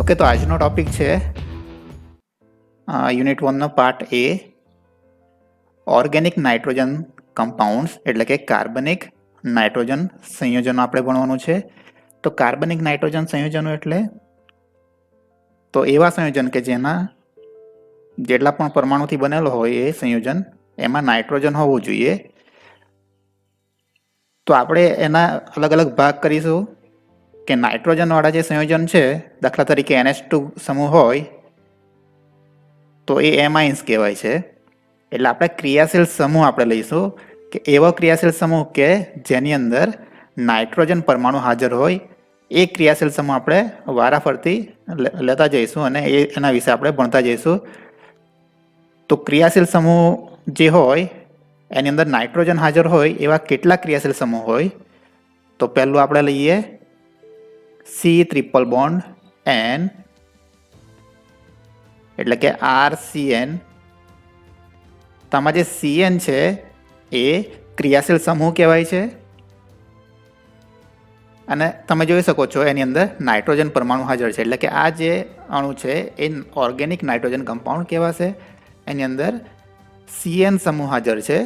Okay, તો આજનો topic છે યુનિટ 1નો પાર્ટ એ, ઓર્ગેનિક નાઇટ્રોજન કમ્પાઉન્ડ્સ એટલે કે કાર્બનિક નાઇટ્રોજન સંયોજનો આપણે ભણવાનું છે. તો કાર્બનિક નાઇટ્રોજન સંયોજનો એટલે તો એવા સંયોજન કે જેના જેટલા પણ પરમાણુથી બનેલો હોય એ સંયોજન એમાં નાઇટ્રોજન હોવું જોઈએ. તો આપણે એના અલગ અલગ ભાગ કરીશું કે નાઇટ્રોજન વાળા જે સંયોજન છે, દાખલા તરીકે NH2 સમૂહ હોય તો એ એમાઇન્સ કહેવાય છે. એટલે આપણે ક્રિયાશીલ સમૂહ આપણે લઈશું કે એવો ક્રિયાશીલ સમૂહ કે જેની અંદર નાઇટ્રોજન પરમાણુ હાજર હોય, એ ક્રિયાશીલ સમૂહ આપણે વારાફરતી લેતા જઈશું અને એના વિશે આપણે ભણતા જઈશું. તો ક્રિયાશીલ સમૂહ જે હોય એની અંદર નાઇટ્રોજન હાજર હોય એવા કેટલા ક્રિયાશીલ સમૂહ હોય? તો પહેલું આપણે લઈએ C≡N એટલે કે RCN. તમારે જે CN છે એ ક્રિયાશીલ સમૂહ કહેવાય છે અને તમે જોઈ શકો છો એની અંદર નાઇટ્રોજન પરમાણુ હાજર છે. એટલે કે આ જે અણુ છે એ ઓર્ગેનિક નાઇટ્રોજન કમ્પાઉન્ડ કહેવાશે. એની અંદર CN સમૂહ હાજર છે.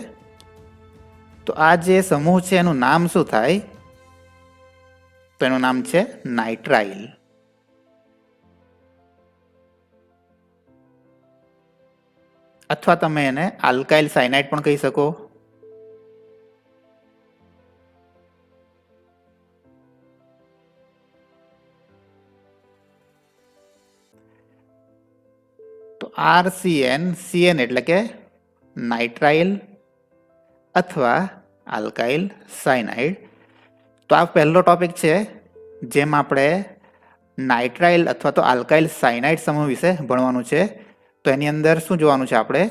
તો આ જે સમૂહ છે એનું નામ શું થાય? તો એનું નામ છે નાઇટ્રાઇલ. અથવા તમે એને આલ્કાઇલ સાયનાઇડ પણ કહી શકો. તો CN એટલે કે નાઇટ્રાઇલ અથવા આલ્કાઇલ સાયનાઇડ. તો આ પહેલો ટોપિક છે જેમ આપણે નાઇટ્રાઇલ અથવા તો આલ્કાઇલ સાયનાઇડ સમૂહ વિશે ભણવાનું છે. તો એની અંદર શું જોવાનું છે આપણે?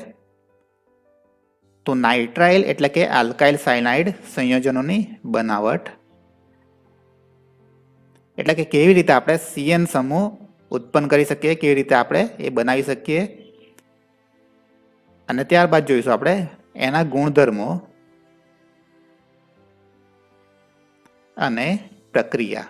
તો નાઇટ્રાઇલ એટલે કે આલ્કાઇલ સાયનાઇડ સંયોજનોની બનાવટ. એટલે કે કેવી રીતે આપણે CN સમૂહ ઉત્પન્ન કરી શકીએ, કેવી રીતે આપણે એ બનાવી શકીએ, અને ત્યારબાદ જોઈશું આપણે એના ગુણધર્મો અને પ્રક્રિયા.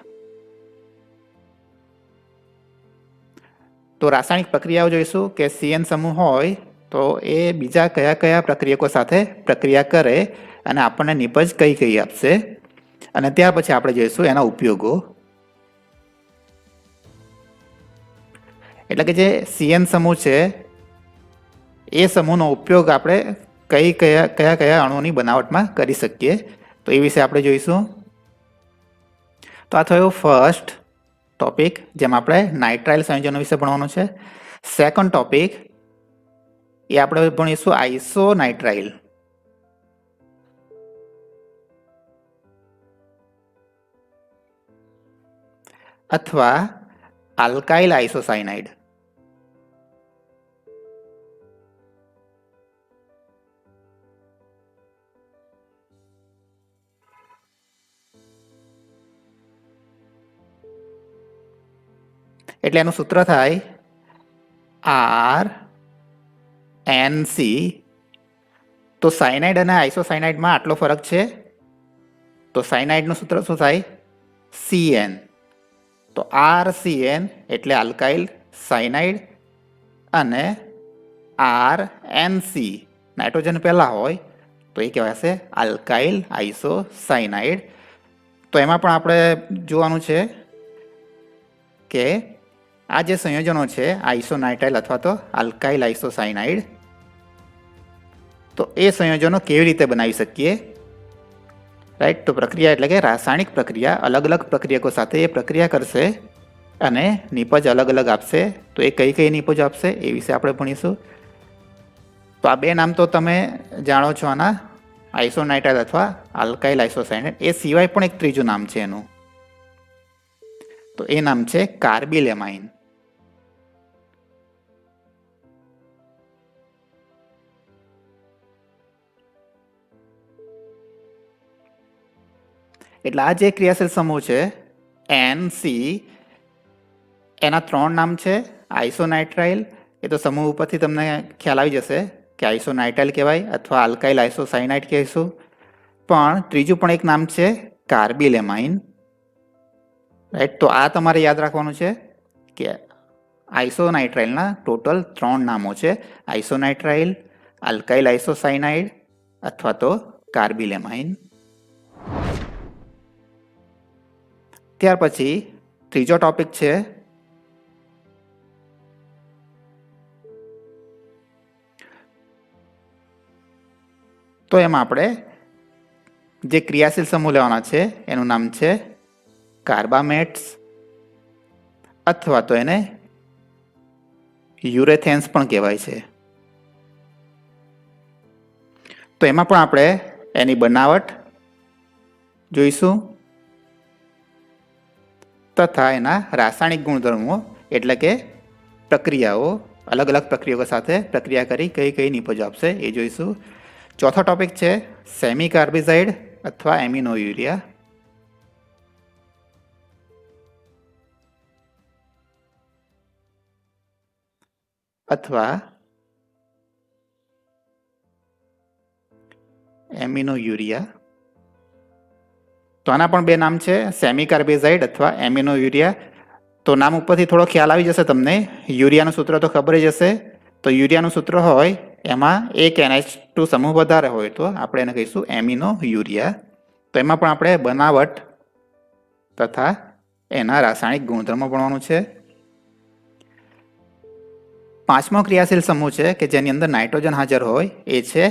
તો રાસાયણિક પ્રક્રિયાઓ જોઈશું કે CN સમૂહ હોય તો એ બીજા કયા કયા પ્રક્રિયકો સાથે પ્રક્રિયા કરે અને આપણને નિપજ કઈ કઈ આપશે, અને ત્યાર પછી આપણે જોઈશું એના ઉપયોગો. એટલે કે જે CN સમૂહ છે એ સમૂહનો ઉપયોગ આપણે કયા કયા અણુઓની બનાવટમાં કરી શકીએ, તો એ વિશે આપણે જોઈશું. તો આ થયો ફર્સ્ટ ટોપિક જેમ આપણે નાઇટ્રાઇલ સંયોજનો વિશે ભણવાનું છે. સેકન્ડ ટોપિક એ આપણે ભણીશું આઇસોનાઇટ્રાઇલ. અથવા આલ્કાઇલ આઇસોસાયનાઇડ. એટલે એનું સૂત્ર થાય RNC. તો સાયનાઇડ અને આઇસોસાયનાઇડમાં આટલો ફરક છે. તો સાયનાઇડનું સૂત્ર શું થાય? CN. તો RCN એટલે આલ્કાઇલ સાયનાઇડ અને RNC નાઇટ્રોજન પહેલા હોય તો એ કહેવાશે આલ્કાઇલ આઇસોસાયનાઇડ. તો એમાં પણ આપણે જોવાનું છે કે આ જે સંયોજનો છે આઇસોનાઇટ્રાઇલ અથવા તો આલ્કાઇલ આઇસોસાયનાઇડ, તો એ સંયોજનો કેવી રીતે બનાવી શકીએ? રાઈટ. તો પ્રક્રિયા એટલે કે રાસાયણિક પ્રક્રિયા, અલગ અલગ પ્રક્રિયકો સાથે એ પ્રક્રિયા કરશે અને નિપજ અલગ અલગ આપશે. તો એ કઈ કઈ નિપજ આપશે એ વિશે આપણે ભણીશું. તો આ બે નામ તો તમે જાણો છો આના, આઇસોનાઇટ્રાઇલ અથવા આલ્કાઇલ આઇસોસાયનાઇડ. એ સિવાય પણ એક ત્રીજું નામ છે એનું, તો એ નામ છે કાર્બિલેમાઇન. એટલે આ જે ક્રિયાશીલ સમૂહ છે NC, એના 3 નામ છે. આઇસોનાઇટ્રાઇલ એ તો સમૂહ ઉપરથી તમને ખ્યાલ આવી જશે કે આઇસોનાઇટ્રાઇલ કહેવાય અથવા આલ્કાઇલ આઇસોસાયનાઇડ કહીશું. પણ ત્રીજું પણ એક નામ છે કાર્બિલેમાઇન. રાઈટ. તો આ તમારે યાદ રાખવાનું છે કે આઇસોનાઇટ્રાઇલના ટોટલ 3 નામો છે: આઇસોનાઇટ્રાઇલ, આલ્કાઇલ આઇસોસાયનાઇડ અથવા તો કાર્બિલેમાઇન. ત્યાર પછી ત્રીજો ટોપિક છે તો એમાં આપણે જે ક્રિયાશીલ સમૂહ લેવાના છે એનું નામ છે કાર્બામેટ્સ અથવા તો એને યુરેથેન્સ પણ કહેવાય છે. તો એમાં પણ આપણે એની બનાવટ જોઈશું તથા એના રાસાયણિક ગુણધર્મો એટલે કે પ્રક્રિયાઓ, અલગ અલગ પ્રક્રિયાઓ સાથે પ્રક્રિયા કરી કઈ કઈ નિપજો આપશે એ જોઈશું. ચોથો ટોપિક છે સેમી કાર્બિઝાઇડ અથવા એમિનો યુરિયા. અથવા એમિનો યુરિયા. તો આના પણ બે નામ છે, સેમી કાર્બેઝાઇડ અથવા એમિનો યુરિયા. તો નામ ઉપરથી થોડો ખ્યાલ આવી જશે તમને. યુરિયાનું સૂત્ર તો ખબર જ હશે. તો યુરિયાનું સૂત્ર હોય એમાં એક NH2 સમૂહ વધારે હોય તો આપણે એને કહીશું એમિનો યુરિયા. તો એમાં પણ આપણે બનાવટ તથા એના રાસાયણિક ગુણધર્મો ભણવાનું છે. પાંચમો ક્રિયાશીલ સમૂહ છે કે જેની અંદર નાઇટ્રોજન હાજર હોય એ છે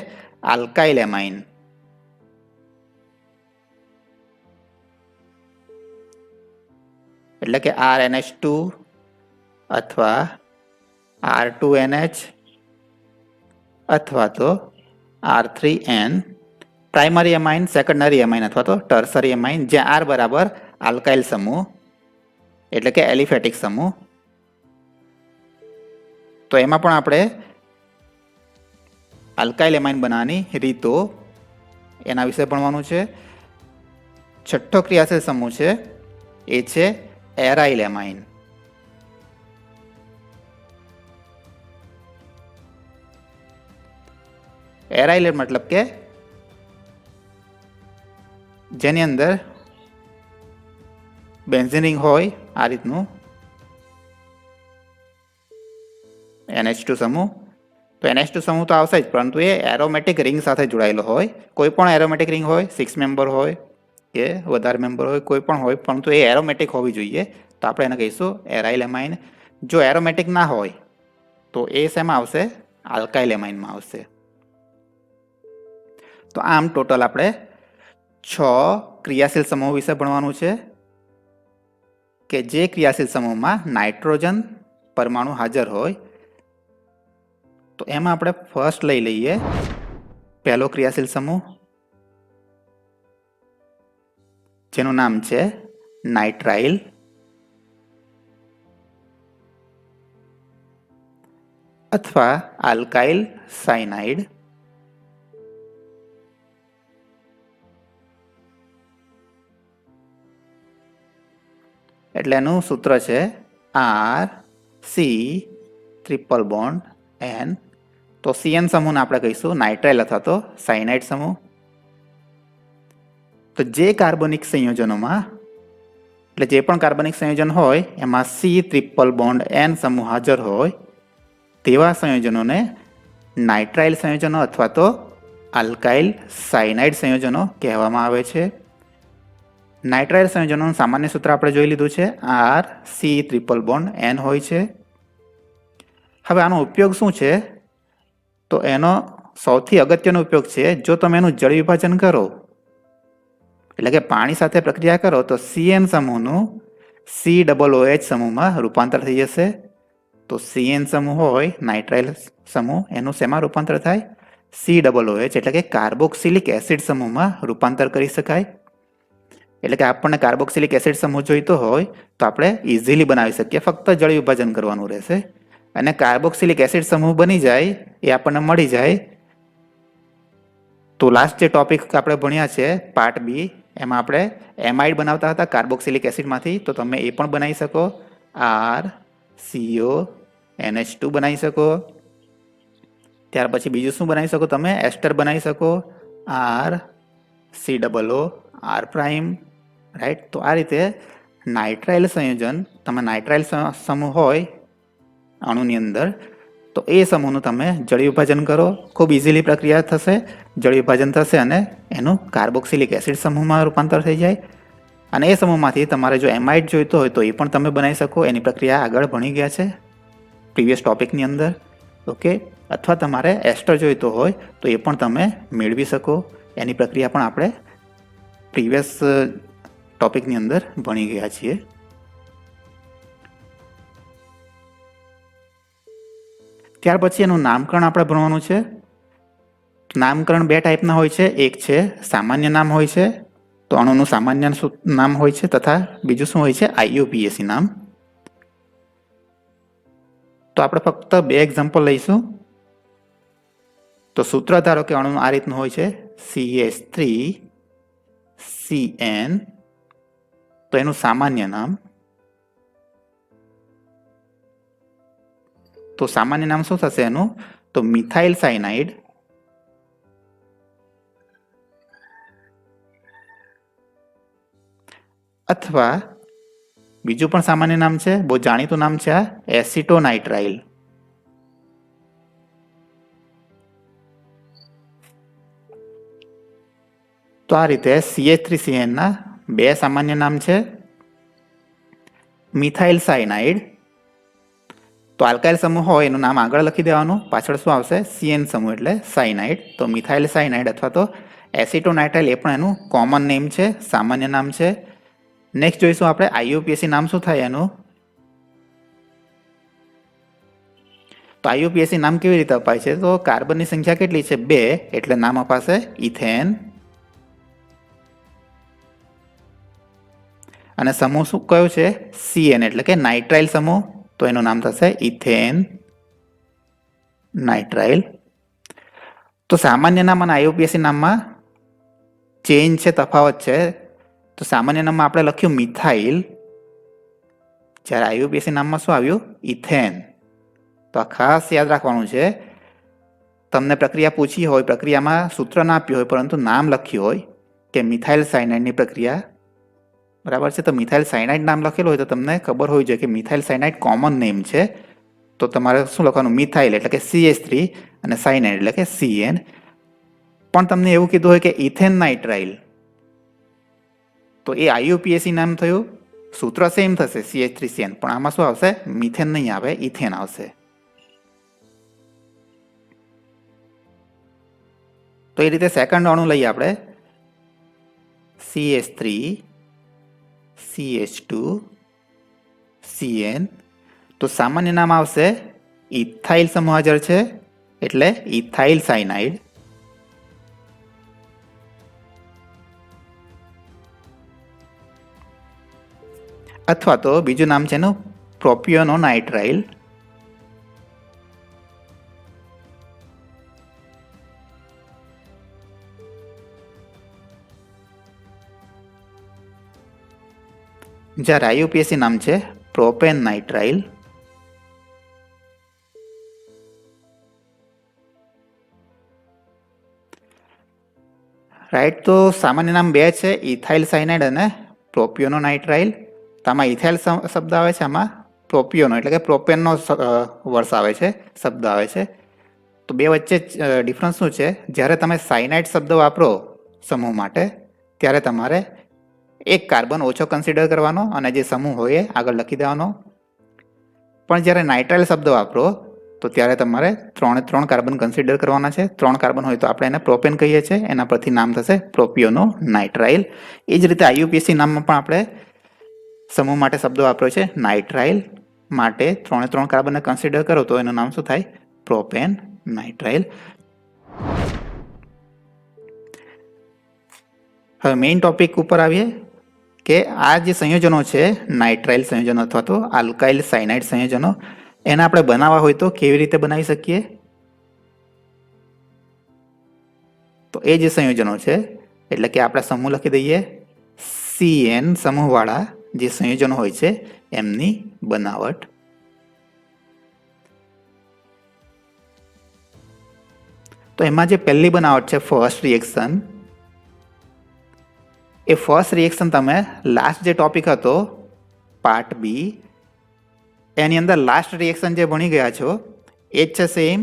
આલ્કાઇલ એમાઇન. એટલે કે RNH2 અથવા R2NH અથવા તો R3N, primary amine, secondary amine અથવા તો ટર્સરી એમાઇન, જ્યાં R બરાબર આલ્કાઇલ સમૂહ એટલે કે એલિફેટિક સમૂહ. તો એમાં પણ આપણે આલ્કાઇલ એમાઇન બનાવવાની રીતો એના વિશે ભણવાનું છે. છઠ્ઠો ક્રિયાશીલ સમૂહ છે એ છે એરાઇલ એમાઇન. એરાઇલ મતલબ કે જેની અંદર બેન્ઝીન રિંગ હોય આ રીતનું NH2 સમૂહ. તો NH2 સમૂહ તો આવશે જ, પરંતુ એ એરોમેટિક રિંગ સાથે જોડાયેલો હોય. કોઈ પણ એરોમેટિક રિંગ હોય, 6 મેમ્બર હોય કે વધારે મેમ્બર હોય, કોઈ પણ હોય, પરંતુ એ એરોમેટિક હોવી જોઈએ. તો આપણે એને કહીશું એરાઇલ એમાઇન. જો એરોમેટિક ના હોય તો એ શેમાં આવશે? આલ્કાઇલ એમાઇનમાં આવશે. તો આમ ટોટલ આપણે 6 ક્રિયાશીલ સમૂહ વિશે ભણવાનું છે કે જે ક્રિયાશીલ સમૂહમાં નાઇટ્રોજન પરમાણુ હાજર હોય. તો એમાં આપણે ફર્સ્ટ લઈ લઈએ પહેલો ક્રિયાશીલ સમૂહ જેનું નામ છે નાઇટ્રાઇલ અથવા આલ્કાઇલ સાયનાઇડ. એટલે એનું સૂત્ર છે RC3 N. તો CN સમૂહને આપણે કહીશું નાઇટ્રાઇલ અથવા તો સાયનાઇડ સમૂહ. તો જે કાર્બનિક સંયોજનોમાં એટલે જે પણ કાર્બનિક સંયોજન હોય એમાં C≡N સમૂહ હાજર હોય તેવા સંયોજનોને નાઇટ્રાઇલ સંયોજનો અથવા તો આલ્કાઇલ સાયનાઇડ સંયોજનો કહેવામાં આવે છે. નાઇટ્રાઇલ સંયોજનોનું સામાન્ય સૂત્ર આપણે જોઈ લીધું છે, RC≡N હોય છે. હવે આનો ઉપયોગ શું છે? તો એનો સૌથી અગત્યનો ઉપયોગ છે જો તમે એનું જળ વિભાજન કરો એટલે કે પાણી સાથે પ્રક્રિયા કરો તો CN સમૂહનું COOH સમૂહમાં રૂપાંતર થઈ જશે. તો CN સમૂહ હોય નાઇટ્રાઇલ સમૂહ એનું શેમાં રૂપાંતર થાય? COOH એટલે કે કાર્બોક્સિલિક એસિડ સમૂહમાં રૂપાંતર કરી શકાય. એટલે કે આપણને કાર્બોક્સિલિક એસિડ સમૂહ જોઈતો હોય તો આપણે ઇઝીલી બનાવી શકીએ, ફક્ત જળ વિભાજન કરવાનું રહેશે અને કાર્બોક્સિલિક એસિડ સમૂહ બની જાય એ આપણને મળી જાય. તો લાસ્ટ જે ટોપિક આપણે ભણ્યા છે પાર્ટ બી, એમાં આપણે એમાઇડ બનાવતા હતા કાર્બોક્સિલિક એસિડમાંથી. તો તમે એ પણ બનાવી શકો, RCONH2 બનાવી શકો. ત્યાર પછી બીજું શું બનાવી શકો? તમે એસ્ટર બનાવી શકો, RCOOR પ્રાઇમ, રાઈટ. તો આ રીતે નાઇટ્રાઇલ સંયોજન, તમે નાઇટ્રાઇલ સમૂહ હોય અણુની અંદર, તો એ સમૂહનું તમે જળ વિભાજન કરો, ખૂબ ઇઝીલી પ્રક્રિયા થશે, જળ વિભાજન થશે અને એનું કાર્બોક્સિલિક એસિડ સમૂહમાં રૂપાંતર થઈ જાય. અને એ સમૂહમાંથી તમારે જો એમાઇડ જોઈતો હોય તો એ પણ તમે બનાવી શકો. એની પ્રક્રિયા આગળ ભણી ગયા છે પ્રીવિયસ ટોપિકની અંદર. ઓકે, અથવા તમારે એસ્ટર જોઈતો હોય તો એ પણ તમે મેળવી શકો. એની પ્રક્રિયા પણ આપણે પ્રીવિયસ ટોપિકની અંદર ભણી ગયા છીએ. ત્યાર પછી એનું નામકરણ આપણે ભણવાનું છે. નામકરણ બે ટાઈપના હોય છે. એક છે સામાન્ય નામ હોય છે, તો અણુનું સામાન્ય નામ હોય છે, તથા બીજું શું હોય છે, IUPAC નામ. તો આપણે ફક્ત બે એક્ઝામ્પલ લઈશું. તો સૂત્ર ધારો કે અણુનું આ રીતનું હોય છે CH3CN, તો એનું સામાન્ય નામ. તો સામાન્ય નામ શું થશે એનું? તો મિથાઇલ સાયનાઇડ અથવા બીજું પણ સામાન્ય નામ છે, બહુ જાણીતું નામ છે, આ એસિટોનાઇટ્રાઇલ. તો આ રીતે CH3CN ના બે સામાન્ય નામ છે. મિથાઇલ સાયનાઇડ, તો આલ્કાઇલ સમૂહ હોય એનું નામ આગળ લખી દેવાનું, પાછળ શું આવશે, CN સમૂહ એટલે સાયનાઇડ. તો મિથાઇલ સાયનાઇડ અથવા તો એસિટોનાઇટ્રાઇલ એ પણ એનું કોમન નેમ છે, સામાન્ય નામ છે. નેક્સ્ટ જોઈશું આપણે IUPAC નામ શું થાય એનું. તો IUPAC નામ કેવી રીતે અપાય છે? તો કાર્બનની સંખ્યા કેટલી છે? 2, એટલે નામ અપાશે ઇથેન. અને સમૂહ શું કયો છે? CN, એટલે કે નાઇટ્રાઇલ સમૂહ. તો એનું નામ થશે ઇથેન નાઇટ્રાઇલ. તો સામાન્ય નામ અને IUPAC નામમાં ચેન્જ છે, તફાવત છે. તો સામાન્ય નામમાં આપણે લખ્યું મિથાઇલ, જ્યારે IUPAC નામમાં શું આવ્યું? ઇથેન. તો આ ખાસ યાદ રાખવાનું છે. તમને પ્રક્રિયા પૂછી હોય, પ્રક્રિયામાં સૂત્ર ના આપ્યું હોય, પરંતુ નામ લખ્યું હોય કે મિથાઇલ સાયનાઇડની પ્રક્રિયા, બરાબર છે. તો મિથાઇલ સાયનાઇડ નામ લખેલું હોય તો તમને ખબર હોવી જોઈએ કે મિથાઇલ સાયનાઇડ કોમન નેમ છે. તો તમારે શું લખવાનું? મિથાઇલ એટલે કે CH3 અને સાયનાઇડ એટલે કે CN. પણ તમને એવું કીધું હોય કે ઇથેન નાઇટ્રાઇલ, તો એ IUPAC નામ થયું. સૂત્ર સેમ થશે CH3CN, પણ આમાં શું આવશે? મિથેન નહીં આવે, ઇથેન આવશે. તો એ રીતે સેકન્ડ અણુ લઈએ આપણે, CH3 CH2 CN. તો સામાન્ય નામ આવશે ઇથાઇલ સમૂહ હાજર છે, એટલે ઇથાઇલ સાયનાઇડ. અથવા તો બીજું નામ છે એનું પ્રોપિયોનોનાઇટ્રાઇલ. જ્યારે IUPAC નામ છે પ્રોપેન નાઇટ્રાઇલ. રાઈટ. તો સામાન્ય નામ બે છે, ઇથાઇલ સાયનાઇડ અને પ્રોપિયોનોનાઇટ્રાઇલ. તો આમાં ઇથાઇલ શબ્દ આવે છે, આમાં પ્રોપિયોનો એટલે કે પ્રોપેનનો વર્ષ આવે છે, શબ્દ આવે છે. તો બે વચ્ચે ડિફરન્સ શું છે? જ્યારે તમે સાયનાઇડ શબ્દ વાપરો સમૂહ માટે, ત્યારે તમારે એક કાર્બન ઓછો કન્સિડર કરવાનો અને જે સમૂહ હોય એ આગળ લખી દેવાનો. પણ જ્યારે નાઇટ્રાઇલ શબ્દ વાપરો તો ત્યારે તમારે 3 કાર્બન કન્સિડર કરવાના છે. 3 કાર્બન હોય તો આપણે એને પ્રોપેન કહીએ છીએ, એના પરથી નામ થશે પ્રોપિયોનો નાઇટ્રાઇલ. એ જ રીતે IUPAC નામમાં પણ આપણે સમૂહ માટે શબ્દ વાપર્યો છે. નાઇટ્રાઇલ માટે 3 કાર્બનને કન્સિડર કરો તો એનું નામ શું થાય? Propane nitrile. હવે મેઇન ટોપિક ઉપર આવીએ કે આ જે સંયોજનો છે, નાઇટ્રાઇલ સંયોજનો અથવા તો આલ્કાઇલ સાયનાઇડ સંયોજનો, એને આપણે બનાવવા હોય તો કેવી રીતે બનાવી શકીએ? તો એ જે સંયોજનો છે, એટલે કે આપણે સમૂહ લખી દઈએ CN સમૂહવાળા જે સંયોજનો હોય છે એમની બનાવટ. તો એમાં જે પહેલી બનાવટ છે ફર્સ્ટ રિએક્શન, એ ફર્સ્ટ રિએક્શન તમે લાસ્ટ જે ટોપિક હતો પાર્ટ B એની અંદર લાસ્ટ રિએક્શન જે ભણી ગયા છો એ જ છે સેમ.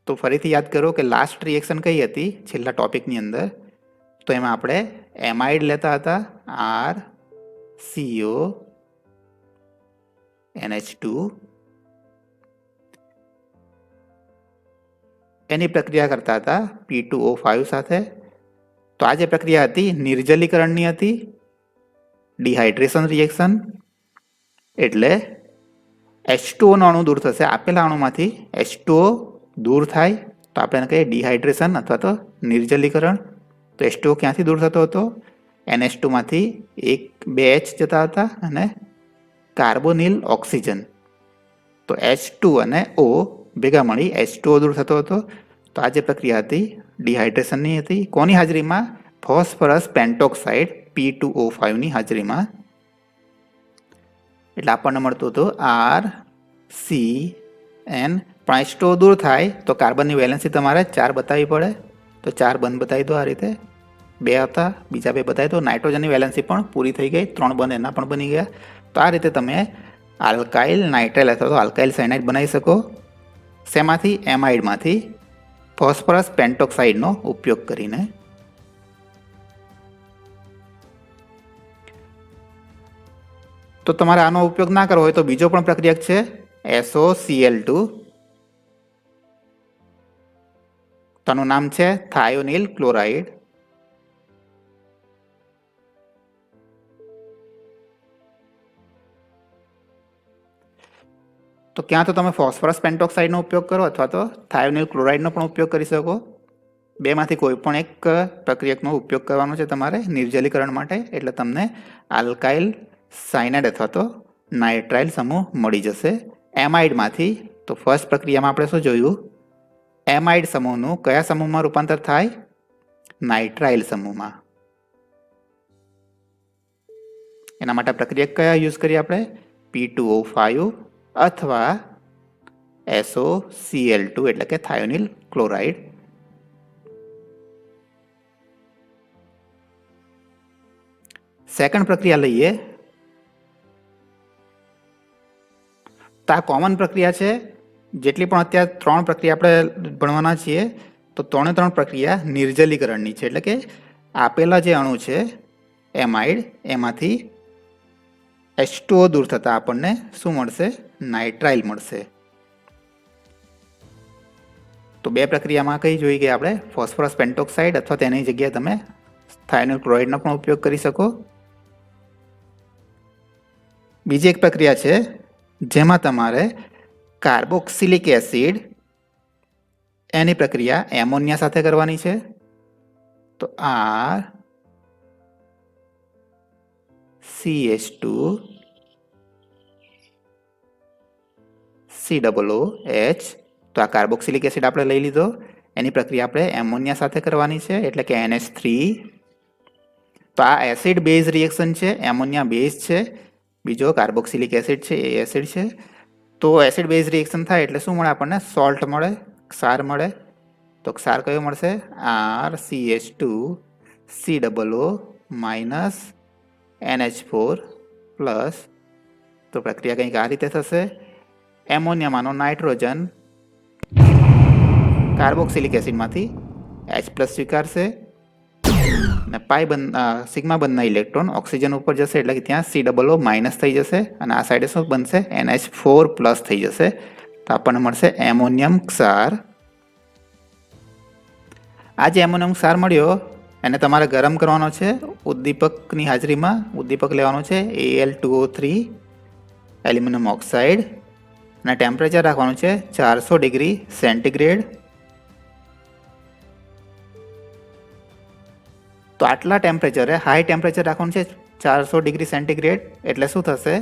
તો ફરીથી યાદ કરો કે લાસ્ટ રિએક્શન કઈ હતી છેલ્લા ટોપિકની અંદર. તો એમાં આપણે એમાઇડ લેતા હતા, આર સીઓ NH2. એની પ્રક્રિયા કરતા હતા P2O5 સાથે. તો આ જે પ્રક્રિયા હતી નિર્જલીકરણની હતી, ડિહાઇડ્રેશન રિએક્શન. એટલે H2O નો અણુ દૂર થશે, આપેલા અણુમાંથી H2O દૂર થાય તો આપણે એને કહીએ ડિહાઇડ્રેશન અથવા તો નિર્જલીકરણ. તો H2O ક્યાંથી દૂર થતો હતો? NH2 માંથી 2 H જતા હતા અને કાર્બોનિલ ઓક્સિજન. તો H2 અને O ભેગા મળી H2O દૂર થતો હતો. તો આ જે પ્રક્રિયા હતી ડિહાઇડ્રેશનની હતી. કોની હાજરીમાં? ફોસ્ફરસ પેન્ટોક્સાઇડ P2O5 ની હાજરીમાં. એટલે આપણને મળતું હતું RCN. પણ H2O દૂર થાય તો કાર્બનની વેલેન્સી તમારે 4 બતાવવી પડે. તો 4 બંધ બતાવી દો. આ રીતે 2 હતા, બીજા 2 બતાવી દો. નાઇટ્રોજનની વેલેન્સી પણ પૂરી થઈ ગઈ, 3 બંધ એના પણ બની ગયા. તો આ રીતે તમે આલ્કાઇલ નાઇટ્રાઇલ અથવા તો આલ્કાઇલ સાયનાઇડ બનાવી શકો. શેમાંથી? એમાઇડમાંથી, ફોસ્ફરસ પેન્ટોક્સાઇડનો ઉપયોગ કરીને. તો તમારે આનો ઉપયોગ ના કરવો હોય તો બીજો પણ પ્રક્રિયક છે SOCl2. તેનું નામ છે થાયોનિલ ક્લોરાઇડ. તો ક્યાં તો તમે ફોસ્ફરસ પેન્ટોક્સાઇડનો ઉપયોગ કરો અથવા તો થાયોનિલ ક્લોરાઇડનો પણ ઉપયોગ કરી શકો. બેમાંથી કોઈ પણ એક પ્રક્રિયકનો ઉપયોગ કરવાનો છે તમારે નિર્જલીકરણ માટે. એટલે તમને આલ્કાઇલ સાયનાઇડ અથવા તો નાઇટ્રાઇલ સમૂહ મળી જશે એમાઇડમાંથી. તો ફર્સ્ટ પ્રક્રિયામાં આપણે શું જોયું? એમાઇડ સમૂહનું કયા સમૂહમાં રૂપાંતર થાય? નાઇટ્રાઇલ સમૂહમાં. એના માટે પ્રક્રિયક કયા યુઝ કરીએ આપણે? P2O5 અથવા SOCl2 એટલે કે થાયોનિલ ક્લોરાઇડ. સેકન્ડ પ્રક્રિયા લઈએ તો આ કોમન પ્રક્રિયા છે. જેટલી પણ અત્યારે 3 પ્રક્રિયા આપણે ભણવાના છીએ તો 3 પ્રક્રિયા નિર્જલીકરણની છે. એટલે કે આપેલા જે અણુ છે એમાઇડ એમાંથી H2O દૂર થતાં આપણને શું મળશે? નાઇટ્રાઇલ મળશે. તો 2 પ્રક્રિયામાં કઈ જોઈ ગયા આપણે? ફોસ્ફરસ પેન્ટોક્સાઇડ અથવા તેની જગ્યાએ તમે થાયોનિલ ક્લોરાઇડનો પણ ઉપયોગ કરી શકો. બીજી એક પ્રક્રિયા છે જેમાં તમારે કાર્બોક્સિલિક એસિડ એની પ્રક્રિયા એમોનિયા સાથે કરવાની છે. તો RCH2 COOH. તો આ કાર્બોક્સિલિક એસિડ આપણે લઈ લીધો. એની પ્રક્રિયા આપણે એમોનિયા સાથે કરવાની છે એટલે કે NH3. તો આ એસિડ બેઝ રિએક્શન છે, એમોનિયા બેઝ છે. બીજો કાર્બોક્સિલિક એસિડ છે એ એસિડ છે. તો એસિડ બેઝ રિએક્શન થાય એટલે શું મળે આપણને? સોલ્ટ મળે, ક્ષાર મળે. તો ક્ષાર કયો મળશે? RCH2 COO minus NH4 plus. તો પ્રક્રિયા કંઈક આ રીતે થશે. એમોનિયામાંનો નાઇટ્રોજન કાર્બોક્સિલિક એસિડમાંથી H પ્લસ સ્વીકારશે અને સિગ્મા બંધના ઇલેક્ટ્રોન ઓક્સિજન ઉપર જશે એટલે કે ત્યાં COO માઇનસ થઈ જશે અને આ સાઈડે શું બનશે? NH4 પ્લસ થઈ જશે. તો આપણને મળશે એમોનિયમ ક્ષાર. આ જે એમોનિયમ ક્ષાર મળ્યો એને તમારે ગરમ કરવાનો છે ઉદ્દીપકની હાજરીમાં. ઉદ્દીપક લેવાનું છે Al2O3 એલ્યુમિનિયમ ઓક્સાઇડ અને ટેમ્પરેચર રાખવાનું છે 400 ડિગ્રી સેન્ટીગ્રેડ. તો આટલા ટેમ્પરેચરે હાઈ ટેમ્પરેચર રાખવાનું છે 400 ડિગ્રી સેન્ટીગ્રેડ. એટલે શું થશે?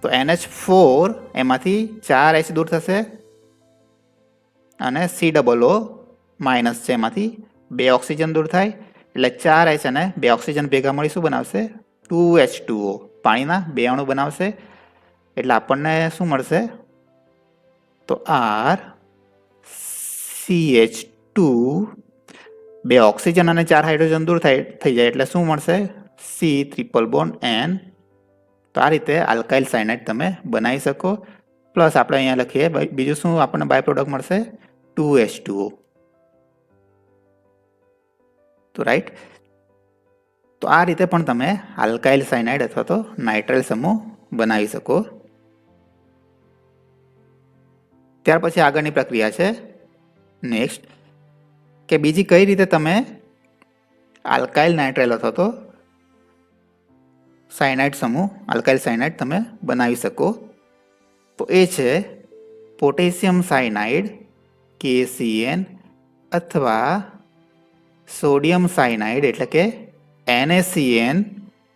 તો NH4 એમાંથી 4H દૂર થશે અને COO માઇનસ છે એમાંથી 2 ઓક્સિજન દૂર થાય એટલે 4H અને 2 ઓક્સિજન ભેગા મળી શું બનાવશે? 2H2O. પાણીના 2 અણુ બનાવશે. એટલે આપણને શું મળશે? તો RCH2 2 ઓક્સિજન અને 4 હાઇડ્રોજન દૂર થઈ જાય એટલે શું મળશે? C ટ્રિપલ બોન્ડ N તો આ રીતે આલ્કાઇલ સાયનાઇડ તમે બનાવી શકો. પ્લસ આપણે અહીંયા લખીએ બીજું શું આપણને બાય પ્રોડક્ટ મળશે, 2H2O. તો રાઈટ, તો આ રીતે પણ તમે આલ્કાઇલ સાયનાઇડ અથવા તો નાઇટ્રાઇલ સમૂહ બનાવી શકો. ત્યાર પછી આગળની પ્રક્રિયા છે નેક્સ્ટ, કે બીજી કઈ રીતે તમે આલ્કાઇલ નાઇટ્રાઇલ અથવા તો સાયનાઇડ સમૂહ આલ્કાઇલ સાયનાઇડ તમે બનાવી શકો. તો એ છે પોટેશિયમ સાયનાઇડ KCN અથવા સોડિયમ સાયનાઇડ એટલે કે NaCN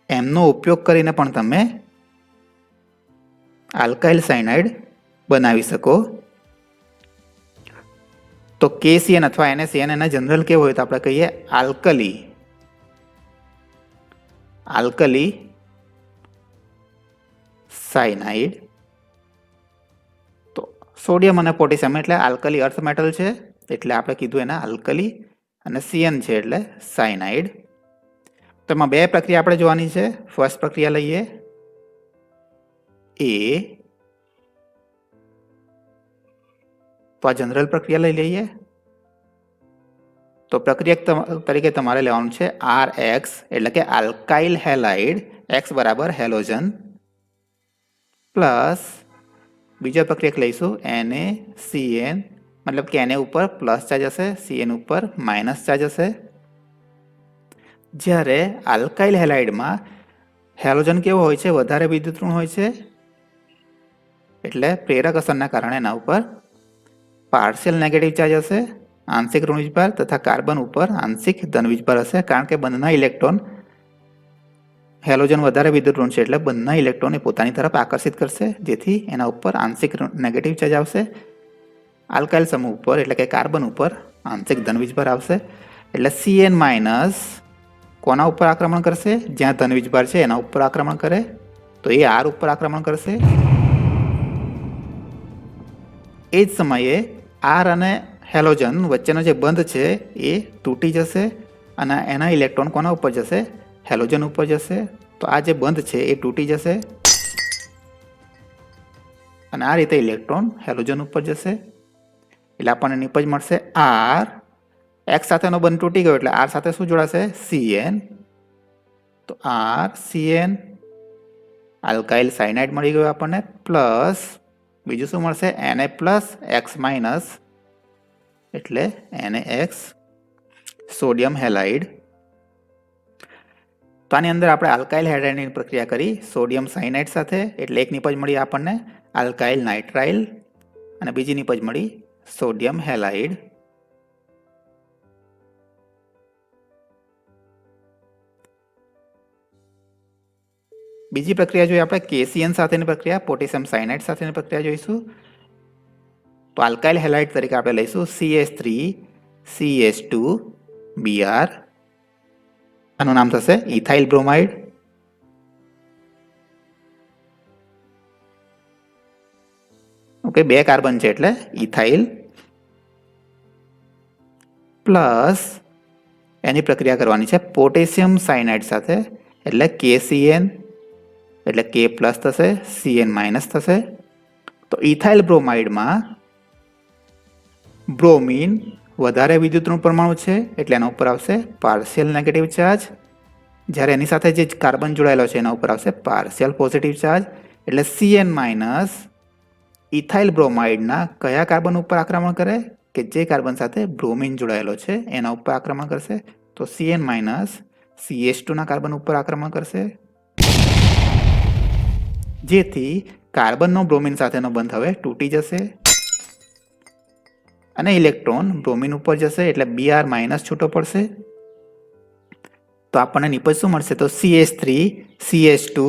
એમનો ઉપયોગ કરીને પણ તમે આલ્કાઇલ સાયનાઇડ બનાવી શકો. તો KCN અથવા NaCN એના જનરલ કેવો હોય તો આપણે કહીએ આલ્કલી સાયનાઇડ. તો સોડિયમ અને પોટેશિયમ એટલે આલ્કલી અર્થ મેટલ છે એટલે આપણે કીધું એના આલ્કલી, અને CN છે એટલે સાયનાઇડ. તો એમાં બે પ્રક્રિયા આપણે જોવાની છે. ફર્સ્ટ પ્રક્રિયા લઈએ A, તો આ જનરલ પ્રક્રિયા લઈ લઈએ. તો પ્રક્રિયા તરીકે તમારે લેવાનું છે RX એટલે કે આલ્કાઇલ હેલાઇડ, X બરાબર હેલોજન, પ્લસ બીજા પ્રક્રિયા લઈશું NaCN, મતલબ કે Na ઉપર પ્લસ ચાર્જ હશે, CN ઉપર માઇનસ ચાર્જ હશે. જ્યારે આલ્કાઇલ હેલાઇડમાં હેલોજન કેવો હોય છે, વધારે વિદ્યુતઋણ હોય છે, એટલે પ્રેરક અસરના કારણે એના ઉપર પાર્શિયલ નેગેટિવ ચાર્જ હશે, આંશિક ઋણ વીજભાર, તથા કાર્બન ઉપર આંશિક ધન વીજભાર હશે. કારણ કે બંનેના ઇલેક્ટ્રોન, હેલોજન વધારે વિદ્યુતઋણ છે એટલે બંને ઇલેક્ટ્રોનને પોતાની તરફ આકર્ષિત કરશે, જેથી એના ઉપર આંશિક નેગેટિવ ચાર્જ આવશે. આલ્કાઇલ સમૂહ ઉપર એટલે કે કાર્બન ઉપર આંશિક ધન વીજભાર આવશે. એટલે CN માઇનસ કોના ઉપર આક્રમણ કરશે, જ્યાં ધન વીજભાર છે એના ઉપર આક્રમણ કરે, તો એ R ઉપર આક્રમણ કરશે. એ જ સમયે R અને હેલોજન વચ્ચેનો જે બંધ છે એ તૂટી જશે અને એના ઇલેક્ટ્રોન કોના ઉપર જશે, હેલોજન ઉપર જશે. તો આ જે બંધ છે એ તૂટી જશે અને આ રીતે ઇલેક્ટ્રોન હેલોજન ઉપર જશે. એટલે આપણને નિપજ મળશે R. X સાથેનો બંધ તૂટી ગયો એટલે R સાથે શું જોડાશે, CN. તો RCN આલ્કાઇલ સાયનાઇડ મળી ગયો આપણને. પ્લસ બીજું શું મળશે, Na પ્લસ X માઇનસ એટલે NaX સોડિયમ હેલાઇડ. તો આની અંદર આપણે આલ્કાઇલ હેલાઇડની પ્રક્રિયા કરી સોડિયમ સાયનાઇડ સાથે, એટલે એક નિપજ મળી આપણને આલ્કાઇલ નાઇટ્રાઇલ અને બીજી નિપજ મળી સોડિયમ હેલાઇડ. બીજી પ્રક્રિયા જોઈએ આપણે KCN સાથેની પ્રક્રિયા, પોટેશિયમ સાયનાઇડ સાથેની પ્રક્રિયા જોઈશું. તો આલ્કાઇલ હેલાઇડ તરીકે આપણે લઈશું CH3CH2Br. આનું નામ થશે ઇથાઇલ બ્રોમાઇડ. ઓકે, બે કાર્બન છે એટલે ઇથાઇલ. પ્લસ એની પ્રક્રિયા કરવાની છે પોટેશિયમ સાયનાઇડ સાથે, એટલે KCN એટલે K પ્લસ થશે, CN માઇનસ થશે. તો ઇથાઇલ બ્રોમાઇડમાં બ્રોમિન વધારે વિદ્યુતનું પરમાણુ છે એટલે એના ઉપર આવશે પાર્શિયલ નેગેટિવ ચાર્જ, જ્યારે એની સાથે જે કાર્બન જોડાયેલો છે એના ઉપર આવશે પાર્શિયલ પોઝિટિવ ચાર્જ. એટલે CN માઇનસ ઇથાઇલ બ્રોમાઇડના કયા કાર્બન ઉપર આક્રમણ કરે, કે જે કાર્બન સાથે બ્રોમિન જોડાયેલો છે એના ઉપર આક્રમણ કરશે. તો CN માઇનસ CH2 ના કાર્બન ઉપર આક્રમણ કરશે, જેથી કાર્બનનો બ્રોમિન સાથેનો બંધ હવે તૂટી જશે અને ઇલેક્ટ્રોન બ્રોમિન ઉપર જશે એટલે Br માઇનસ છૂટો પડશે. તો આપણને નિપજ શું મળશે, તો CH3CH2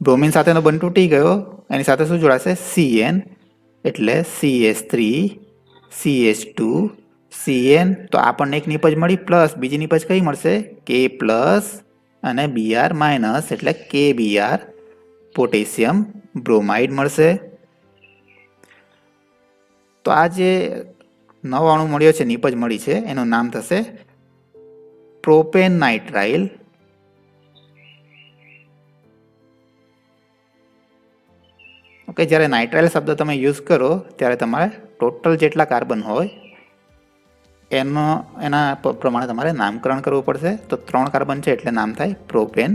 બ્રોમિન સાથેનો બંધ તૂટી ગયો, એની સાથે શું જોડાશે, CN એટલે CH3CH2CN. તો આપણને એક નિપજ મળી. પ્લસ બીજી નિપજ કઈ મળશે, K પ્લસ અને Br માઇનસ એટલે KBr પોટેશિયમ બ્રોમાઇડ મળશે. તો આ જે નવો અણુ મળ્યો છે, નિપજ મળી છે, એનું નામ થશે પ્રોપેન નાઇટ્રાઇલ. ઓકે, જ્યારે નાઇટ્રાઇલ શબ્દ તમે યુઝ કરો ત્યારે તમારે ટોટલ જેટલા કાર્બન હોય એના પ્રમાણે તમારે નામકરણ કરવું પડશે. તો 3 કાર્બન છે એટલે નામ થાય પ્રોપેન.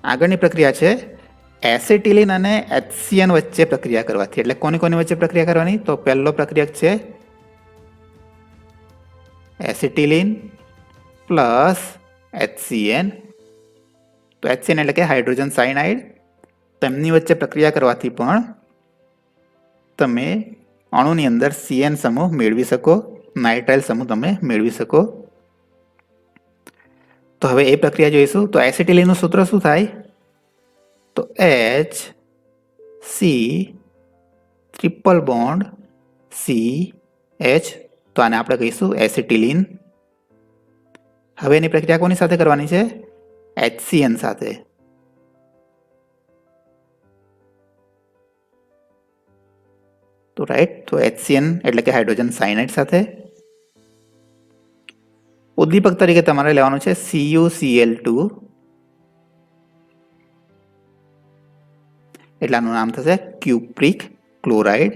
આગળની પ્રક્રિયા છે એસિટિલિન અને HCN વચ્ચે પ્રક્રિયા કરવાથી. એટલે કોની વચ્ચે પ્રક્રિયા કરવાની? તો પહેલો પ્રક્રિયક છે એસિટિલિન પ્લસ HCN. તો HCN એટલે કે હાઇડ્રોજન સાયનાઇડ. તેમની વચ્ચે પ્રક્રિયા કરવાથી પણ તમે અણુની અંદર CN સમૂહ મેળવી શકો, નાઇટ્રાઇલ સમૂહ તમે મેળવી શકો. તો હવે એ પ્રક્રિયા જોઈશું. તો એસિટિલિનનું સૂત્ર શું થાય? તો HC ટ્રિપલ બોન્ડ CH. તો આને આપણે કહીશું એસિટિલિન. હવે એની પ્રક્રિયા કોની સાથે કરવાની છે? HCN સાથે. તો રાઈટ, તો HCN એટલે કે હાઇડ્રોજન સાયનાઇડ સાથે. ઉદ્દીપક તરીકે તમારે લેવાનું છે CuCl2. એટલે આનું નામ થશે ક્યુપ્રિક ક્લોરાઇડ.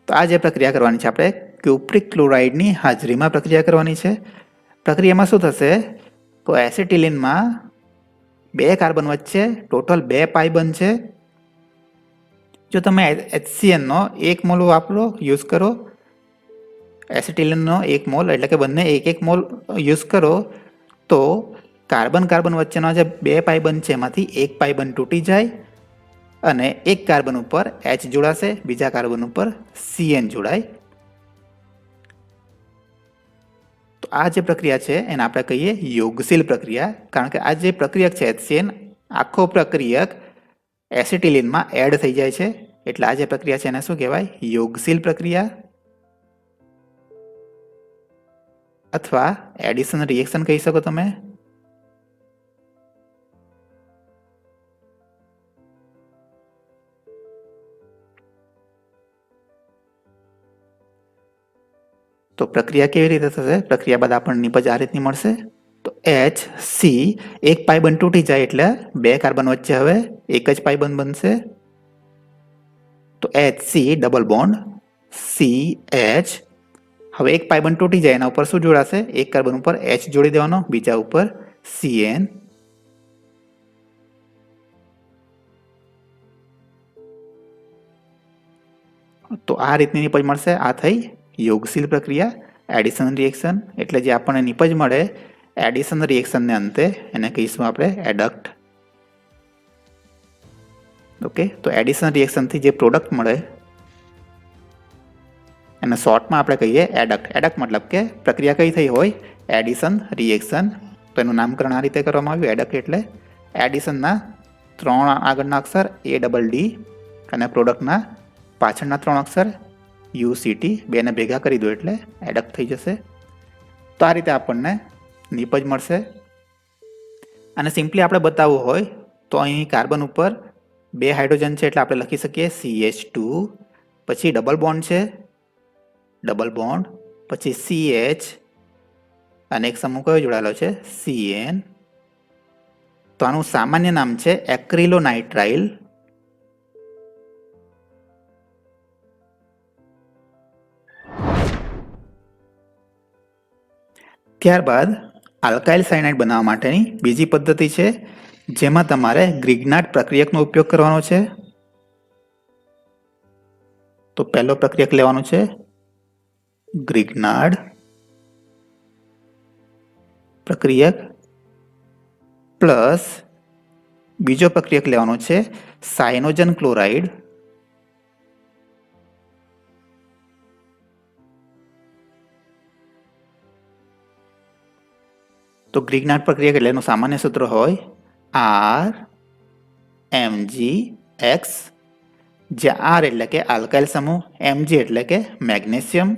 તો આ જે પ્રક્રિયા કરવાની છે આપણે ક્યુપ્રિક ક્લોરાઇડની હાજરીમાં પ્રક્રિયા કરવાની છે. પ્રક્રિયામાં શું થશે? તો એસિટિલિનમાં 2 કાર્બન વચ્ચે ટોટલ 2 પાઈ બનશે. જો તમે HCNનો 1 મોલ વાપરો, યુઝ કરો, એસિટિલિનનો 1 મોલ એટલે કે બંને 1 મોલ યુઝ કરો, તો કાર્બન વચ્ચેનો જે 2 પાઈ બન છે એમાંથી 1 પાઈ બન તૂટી જાય અને એક કાર્બન ઉપર H જોડાશે, બીજા કાર્બન ઉપર CN જોડાય. તો આ જે પ્રક્રિયા છે એને આપણે કહીએ યોગશીલ પ્રક્રિયા. કારણ કે આ જે પ્રક્રિયક છે HCN, આખો પ્રક્રિયક એસિટિલિનમાં એડ થઈ જાય છે. એટલે આ જે પ્રક્રિયા છે એને શું કહેવાય? યોગશીલ પ્રક્રિયા અથવા એડિશન રિએક્શન કહી શકો તમે. તો પ્રક્રિયા કેવી રીતે થશે? પ્રક્રિયા બાદ આપણને નિપજ આ રીતની મળશે. તો HC 1 પાઈ બંધ તૂટી જાય એટલે 2 કાર્બન વચ્ચે હવે 1 જ પાઈ બંધ બનશે. તો HC ડબલ બોન્ડ CH. હવે 1 પાઈ બંધ તૂટી જાય એના ઉપર શું જોડાશે? એક કાર્બન ઉપર H જોડી દેવાનો, બીજા ઉપર CN. તો આ રીતની નિપજ મળશે. આ થઈ યોગશીલ પ્રક્રિયા, એડિશન રિએક્શન. એટલે જે આપણને નિપજ મળે એડિશન રિએક્શનને અંતે એને કહીશું આપણે એડક્ટ. ઓકે, તો એડિશન રિએક્શનથી જે પ્રોડક્ટ મળે એને શોર્ટમાં આપણે કહીએ એડક્ટ. એડક્ટ મતલબ કે પ્રક્રિયા કઈ થઈ હોય? Addition reaction. તો એનું નામકરણ આ રીતે કરવામાં આવ્યું એડક્ટ. એટલે એડિશનના 3 આગળના અક્ષર ADD અને પ્રોડક્ટના પાછળના 3 અક્ષર UCT, બેને ભેગા કરી દો એટલે એડક્ટ થઈ જશે. તો આ રીતે આપણને નિપજ મળશે. અને સિમ્પલી આપણે બતાવવું હોય તો અહીં કાર્બન ઉપર 2 હાઇડ્રોજન છે એટલે આપણે લખી શકીએ CH2, પછી ડબલ બોન્ડ છે, ડબલ બોન્ડ, પછી CH અને એક સમૂહ કયો જોડાયેલો છે? CN. તો આનું સામાન્ય નામ છે એક્રિલોનાઇટ્રાઇલ. ત્યારબાદ આલ્કાઇલ સાયનાઇડ બનાવવા માટેની બીજી પદ્ધતિ છે જેમાં તમારે ગ્રિગ્નાર્ડ પ્રક્રિયકનો ઉપયોગ કરવાનો છે. તો પહેલો પ્રક્રિયક લેવાનો છે ગ્રિગ્નાર્ડ પ્રક્રિયક પ્લસ બીજો પ્રક્રિયક લેવાનો છે સાયનોજન ક્લોરાઇડ. તો ગ્રિગ્નાર્ડ પ્રક્રિયક એટલે એનું સામાન્ય સૂત્ર હોય RMgX, જ્યાં R એટલે કે આલ્કાઇલ સમૂહ, Mg એટલે કે મેગ્નેશિયમ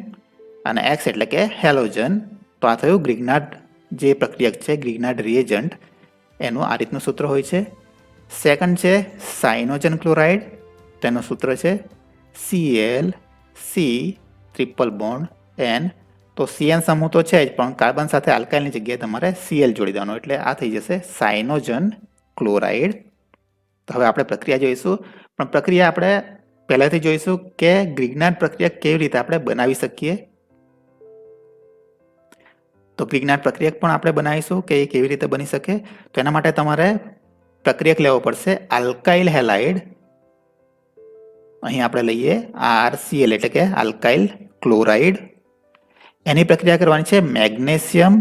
અને X એટલે કે હેલોજન. તો આ થયું ગ્રિગ્નાર્ડ જે પ્રક્રિયક છે, ગ્રિગ્નાર્ડ રિએજન્ટ, એનું આ રીતનું સૂત્ર હોય છે. સેકન્ડ છે સાયનોજન ક્લોરાઇડ. તેનું સૂત્ર છે ClC ટ્રિપલ બોન્ડ N. તો તો CN સમૂહ તો છે જ, પણ કાર્બન સાથે આલ્કાઇલની જગ્યાએ તમારે Cl જોડી દેવાનો, એટલે આ થઈ જશે સાયનોજન ક્લોરાઇડ. તો હવે આપણે પ્રક્રિયા જોઈશું, પણ પ્રક્રિયા આપણે પહેલાથી જોઈશું કે ગ્રિગ્નાર્ડ પ્રક્રિયા કેવી રીતે આપણે બનાવી શકીએ. તો ગ્રિગ્નાર્ડ પ્રક્રિયક પણ આપણે બનાવીશું કે એ કેવી રીતે બની શકે. તો એના માટે તમારે પ્રક્રિયક લેવો પડશે આલ્કાઇલ હેલાઇડ. અહીં આપણે લઈએ RCl એટલે કે આલ્કાઇલ ક્લોરાઇડ. એની પ્રક્રિયા કરવાની છે મેગ્નેશિયમ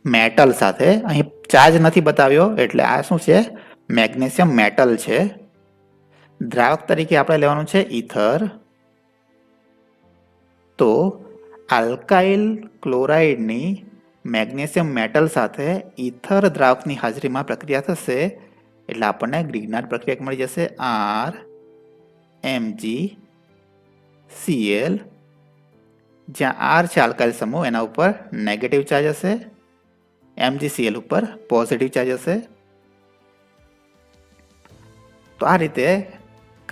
મેટલ સાથે. અહીં ચાર્જ નથી બતાવ્યો એટલે આ શું છે, મેગ્નેશિયમ મેટલ છે. દ્રાવક તરીકે આપણે લેવાનું છે ઇથર. તો આલ્કાઇલ ક્લોરાઇડની મેગ્નેશિયમ મેટલ સાથે ઇથર દ્રાવકની હાજરીમાં પ્રક્રિયા થશે એટલે આપણને ગ્રિગ્નાર્ડ પ્રક્રિયક મળી જશે RMgCl. જ્યાં R છે આલ્કાઇલ સમૂહ, એના ઉપર નેગેટિવ ચાર્જ હશે, MgCl ઉપર પોઝિટિવ ચાર્જ હશે. તો આ રીતે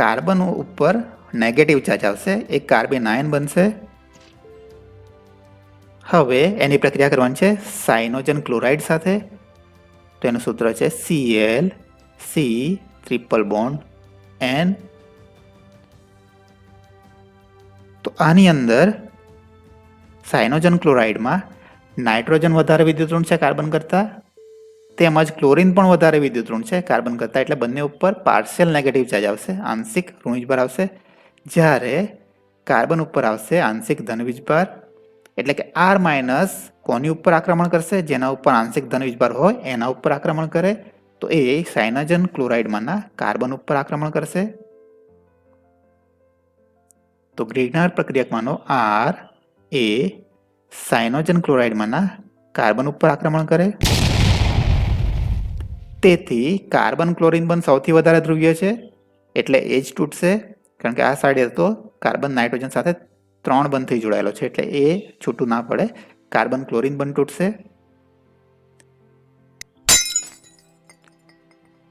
કાર્બન ઉપર નેગેટિવ ચાર્જ આવશે, એક કાર્બન આયન બનશે. હવે એની પ્રક્રિયા કરવાની છે સાયનોજન ક્લોરાઇડ સાથે. તો એનું સૂત્ર છે Cl C triple bond N. તો આની અંદર સાયનોજન ક્લોરાઇડમાં નાઇટ્રોજન વધારે વિદ્યુતઋણ છે કાર્બન કરતાં, તેમજ ક્લોરીન પણ વધારે વિદ્યુતઋણ છે કાર્બન કરતાં, એટલે બંને ઉપર પાર્શિયલ નેગેટિવ ચાર્જ આવશે, આંશિક ઋણ વીજભાર આવશે. જ્યારે કાર્બન ઉપર આવશે આંશિક ધન વીજભાર, એટલે કે R માઇનસ કોની ઉપર આક્રમણ કરશે, જેના ઉપર આંશિક ધન વીજભાર હોય એના ઉપર આક્રમણ કરે. તો એ સાયનોજન ક્લોરાઇડમાંના કાર્બન ઉપર આક્રમણ કરશે. તો ગ્રિગ્નાર્ડ પ્રક્રિયકમાંનો R એ સાયનોજન ક્લોરાઇડમાંના કાર્બન ઉપર આક્રમણ કરે. તેથી કાર્બન ક્લોરીન બંધ સૌથી વધારે ધ્રુવીય છે એટલે એ જ તૂટશે, કારણ કે આ સાઈડે તો કાર્બન નાઇટ્રોજન સાથે 3 બંધથી જોડાયેલો છે એટલે એ છૂટું ના પડે, કાર્બન ક્લોરીન બંધ તૂટશે.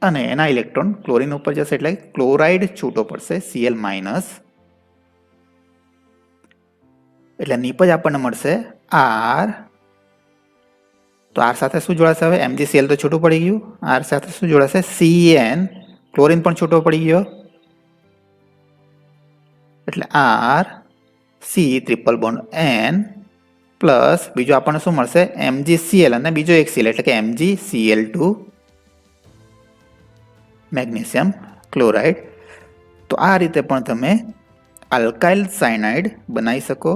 અને એના ઇલેક્ટ્રોન ક્લોરીન ઉપર જશે એટલે ક્લોરાઇડ છૂટો પડશે Cl માઇનસ. એટલે નીપજ આપણને મળશે R. તો R સાથે શું જોડાશે, હવે MgCl તો છૂટું પડી ગયું, R સાથે શું જોડાશે Cn, ક્લોરીન પણ છૂટો પડી ગયો, એટલે R C triple bond N plus બીજું આપણને શું મળશે MgCl અને બીજો એક Cl એટલે કે MgCl2 મેગ્નેશિયમ ક્લોરાઇડ. તો આ રીતે પણ તમે આલ્કાઇલ સાયનાઇડ બનાવી શકો.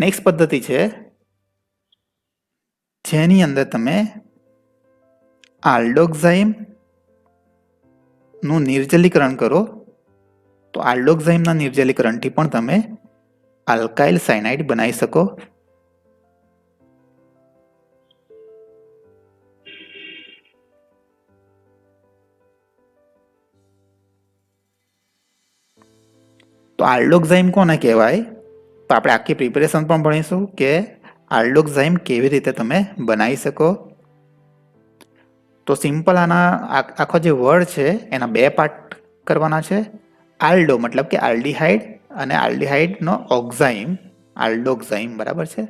નેક્સ્ટ પદ્ધતિ છે જેની અંદર તમે આલ્ડોક્સાઇમ નું નિર્જલીકરણ કરો. તો આલ્ડોક્સાઇમના નિર્જલીકરણથી પણ તમે આલ્કાઇલ સાયનાઇડ બનાવી શકો. તો આલ્ડોક્સાઇમ કોને કહેવાય, તો આપણે આખી પ્રિપેરેશન પણ ભણીશું કે આલ્ડોક્સાઇમ કેવી રીતે તમે બનાવી શકો. તો સિમ્પલ આના આખો જે વર્ડ છે એના 2 પાર્ટ કરવાના છે. આલ્ડો મતલબ કે આલ્ડીહાઇડ અને આલ્ડીહાઇડનો ઓક્સાઇમ, આલ્ડોક્સાઇમ બરાબર છે.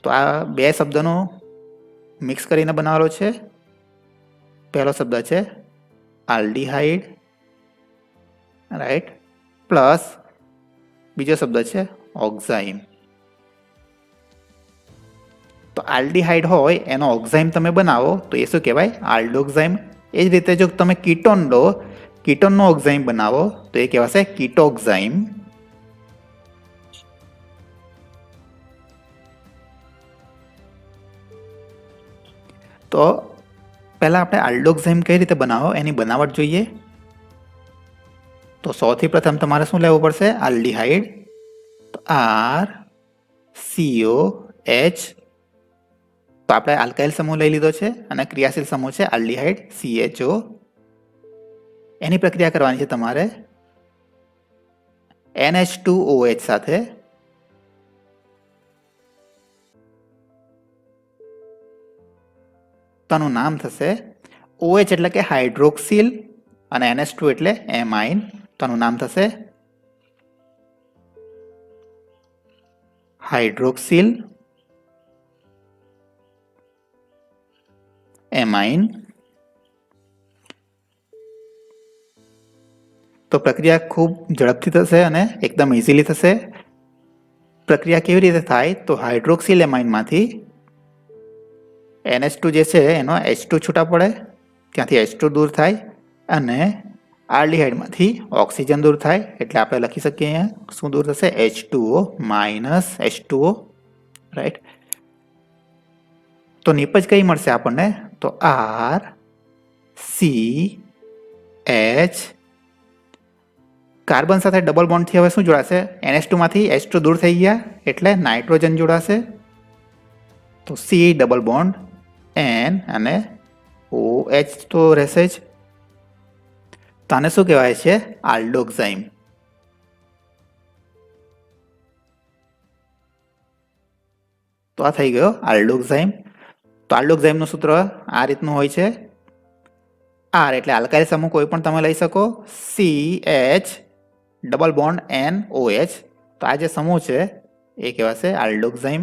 તો આ 2 શબ્દનો મિક્સ કરીને બનાવેલો છે. પહેલો શબ્દ છે આલ્ડીહાઇડ, રાઈટ, પ્લસ બીજો શબ્દ છે ઓક્સાઇમ. તો આલ્ડીહાઇડ હોય એનો ઓક્સાઇમ તમે બનાવો તો એ શું કહેવાય, આલ્ડોક્સાઇમ. એ જ રીતે જો તમે કીટોન લો, કીટોનનો ઓક્સાઇમ બનાવો તો એ કહેવાશે કીટોક્સાઇમ. તો પહેલાં આપણે આલ્ડોક્સાઇમ કઈ રીતે બનાવો એની બનાવટ જોઈએ. તો સૌથી પ્રથમ તમારે શું લેવું પડશે, આલ્ડીહાઇડ. તો RCOH. તો આપણે આલ્કાઇલ સમૂહ લઈ લીધો છે અને ક્રિયાશીલ સમૂહ છે આલ્ડીહાઇડ CHO. એની પ્રક્રિયા કરવાની છે તમારે NH2OH સાથે. તો આનું નામ થશે OH એટલે કે હાઇડ્રોક્સિલ અને NH2 એટલે એમાઇન, તો આનું નામ થશે હાઇડ્રોક્સિલ એમાઇન. તો પ્રક્રિયા ખૂબ ઝડપથી થશે અને એકદમ ઇઝીલી થશે. પ્રક્રિયા કેવી રીતે થાય? તો હાઇડ્રોક્સિલ એમાઇનમાંથી NH2 જે છે એનો H2 છૂટા પડે, ત્યાંથી H2 દૂર થાય અને આલ્ડિહાઇડમાંથી ઓક્સિજન દૂર થાય. એટલે આપણે લખી શકીએ અહીંયા શું દૂર થશે? H2O minus H2O, right. તો નિપજ કઈ મળશે આપણને? તો RCH. કાર્બન સાથે ડબલ બોન્ડથી હવે શું જોડાશે? NH2 માંથી H2 દૂર થઈ ગયા એટલે નાઇટ્રોજન જોડાશે. તો C ડબલ બોન્ડ N અને OH તો રહેશે જ. તો આને શું કહેવાય છે? આલ્ડોક્સાઇમ. તો આ થઈ ગયો આલ્ડોક્સાઇમ. તો આલ્ડોક્સાઇમનું સૂત્ર આ રીતનું હોય છે. R એટલે આલ્કાઇલ સમૂહ કોઈ પણ તમે લઈ શકો. CH double bond NOH. તો આ જે સમૂહ છે એ કહેવાશે આલ્ડોક્સાઇમ.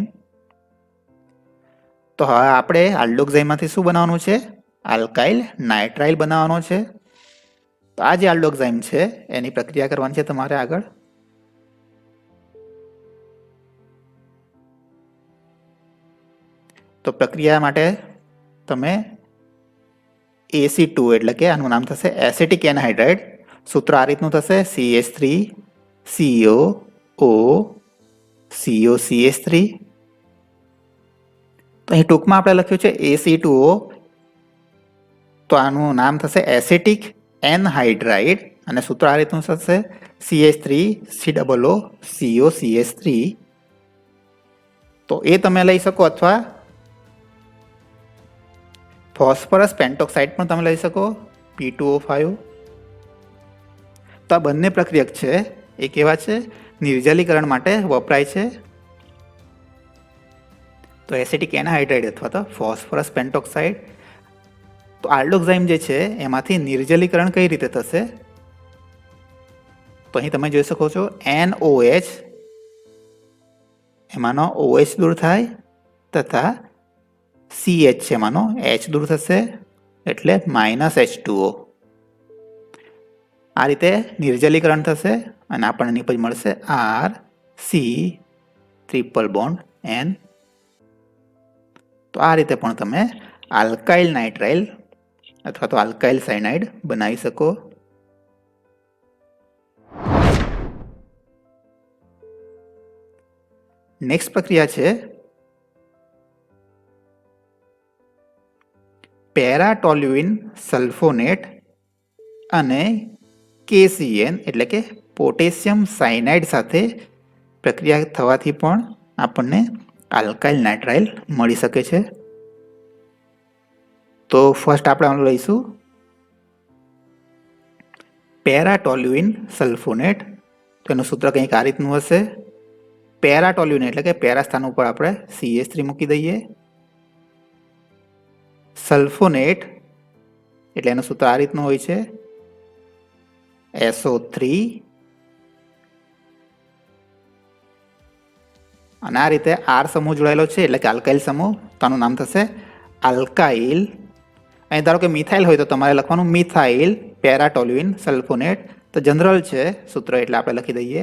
તો હવે આપણે આલ્ડોક્સાઇમમાંથી શું બનાવવાનું છે? આલ્કાઇલ નાઇટ્રાઇલ બનાવવાનો છે. તો આ જે આલ્ડોક્સાઇમ છે એની પ્રક્રિયા કરવાની છે તમારે આગળ. તો પ્રક્રિયા માટે તમે AC2 એટલે કે આનું નામ થશે એસિટિક એનહાઇડ્રાઇડ. સૂત્ર આ રીતનું થશે CH3CO COCH3. તો અહીં ટૂંકમાં આપણે લખ્યું છે AC2O. તો આનું નામ થશે એસિટિક એનહાઇડ્રાઇડ અને સૂત્ર આ રીતનું થશે CH3COO COCH3. તો એ તમે લઈ શકો અથવા ફોસ્ફરસ પેન્ટોક્સાઇડ પણ તમે લઈ શકો P2O5. તો આ બંને પ્રક્રિયક છે એ કેવા છે? નિર્જલીકરણ માટે વપરાય છે. તો એસિટિક એનહાઇડ્રાઇડ અથવા તો ફોસ્ફરસ પેન્ટોક્સાઇડ. તો આલ્ડોક્સાઇમ જે છે એમાંથી નિર્જલીકરણ કઈ રીતે થશે? તો અહીં તમે જોઈ શકો છો NOH એમાંનો OH દૂર થાય તથા CH છે એમાંનો H દૂર થશે એટલે માઇનસ H2O. આ રીતે નિર્જલીકરણ થશે અને આપણને નિપજ મળશે RC ટ્રિપલ બોન્ડ N. તો આ રીતે પણ તમે આલ્કાઇલ નાઇટ્રાઇલ અથવા તો આલ્કાઇલ સાયનાઇડ બનાવી શકો. નેક્સ્ટ પ્રક્રિયા છે પેરાટોલ્યુઇન સલ્ફોનેટ અને KCN એટલે કે પોટેશિયમ સાયનાઇડ સાથે પ્રક્રિયા થવાથી પણ આપણને આલ્કાઇલ નાઇટ્રાઇલ મળી શકે છે. તો ફર્સ્ટ આપણે લઈશું પેરાટોલ્યુઇન સલ્ફોનેટ. તેનું સૂત્ર કંઈક આ રીતનું હશે. પેરાટોલ્યુઇન એટલે કે પેરા સ્થાન ઉપર આપણે CH3 મૂકી દઈએ. સલ્ફોનેટ એટલે એનું સૂત્ર આ રીતનું હોય છે SO3. અને આ રીતે R સમૂહ જોડાયેલો છે એટલે કે આલ્કાઇલ સમૂહ. તો આનું નામ થશે આલ્કાઇલ. અહીં ધારો કે મિથાઇલ હોય તો તમારે લખવાનું મિથાઇલ પેરાટોલ્યુઇન સલ્ફોનેટ. તો જનરલ છે સૂત્ર એટલે આપણે લખી દઈએ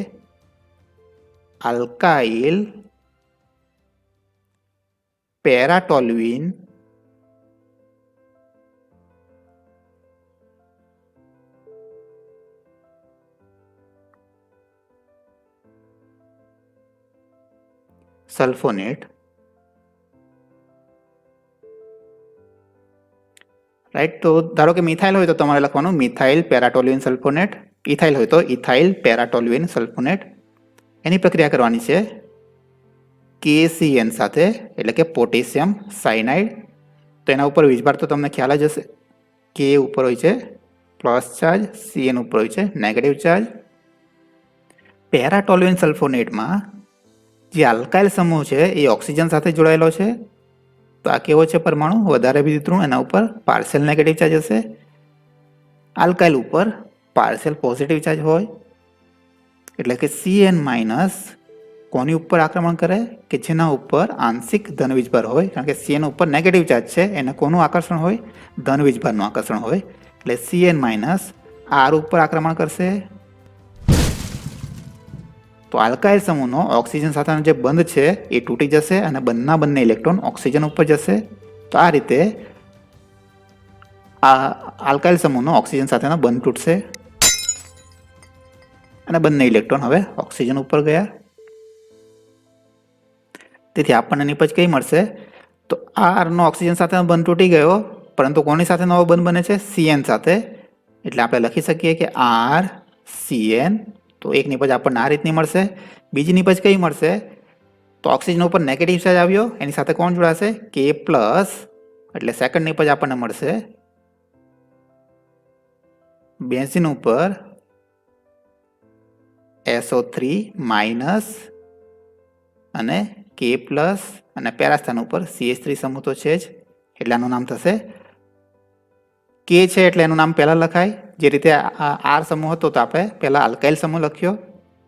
આલ્કાઇલ પેરાટોલ્યુઇન સલ્ફોનેટ. રાઈટ. તો ધારો કે મિથાઇલ હોય તો તમારે લખવાનું મિથાઇલ પેરાટોલ્યુઇન સલ્ફોનેટ. ઇથાઇલ હોય તો ઇથાઇલ પેરાટોલ્યુઇન સલ્ફોનેટ. એની પ્રક્રિયા કરવાની છે KCN સાથે એટલે કે પોટેશિયમ સાયનાઇડ. તો એના ઉપર વીજભાર તો તમને ખ્યાલ જ હશે. K ઉપર હોય છે પ્લસ ચાર્જ, CN ઉપર હોય છે નેગેટિવ ચાર્જ. પેરાટોલ્યુઇન સલ્ફોનેટમાં જે આલ્કાઇલ સમૂહ છે એ ઓક્સિજન સાથે જોડાયેલો છે. તો આ કેવો છે પરમાણુ? વધારે વિદ્યુતઋણ, એના ઉપર પાર્શિયલ નેગેટિવ ચાર્જ હશે. આલ્કાઇલ ઉપર પાર્શિયલ પોઝિટિવ ચાર્જ હોય, એટલે કે CN- કોની ઉપર આક્રમણ કરે કે જેના ઉપર આંશિક ધન વીજભાર હોય, કારણ કે CN ઉપર નેગેટિવ ચાર્જ છે, એને કોનું આકર્ષણ હોય? ધન વીજભારનું આકર્ષણ હોય. એટલે CN- R ઉપર આક્રમણ કરશે. તો આલ્કાઇલ સમૂહનો ઓક્સિજન સાથેનો જે બંધ છે એ તૂટી જશે અને બંને ઇલેક્ટ્રોન ઓક્સિજન ઉપર જશે. તો આ રીતે આ આલ્કાઇલ સમૂહનો ઓક્સિજન સાથેનો બંધ તૂટશે અને બંને ઇલેક્ટ્રોન હવે ઓક્સિજન ઉપર ગયા. તેથી આપણને નિપજ કઈ મળશે? તો R નો ઓક્સિજન સાથેનો બંધ તૂટી ગયો, પરંતુ કોની સાથે નવો બંધ બને છે? CN સાથે. એટલે આપણે લખી શકીએ કે RCN. તો એક નિપજ આપણને આ રીતની મળશે. બીજી નિપજ કઈ મળશે? તો ઓક્સિજન ઉપર નેગેટિવ ચાર્જ આવ્યો, એની સાથે કોણ જોડાશે? K+. એટલે સેકન્ડ નિપજ આપણને મળશે બેન્ઝીન ઉપર SO3- અને K+ અને પેરાસ્થાન ઉપર CH3 સમૂહ તો છે જ, એટલે આનું નામ થશે K છે એટલે એનું નામ પહેલા લખાય. જે રીતે R સમૂહ હતો તો આપણે પહેલા આલ્કાઇલ સમૂહ લખ્યો,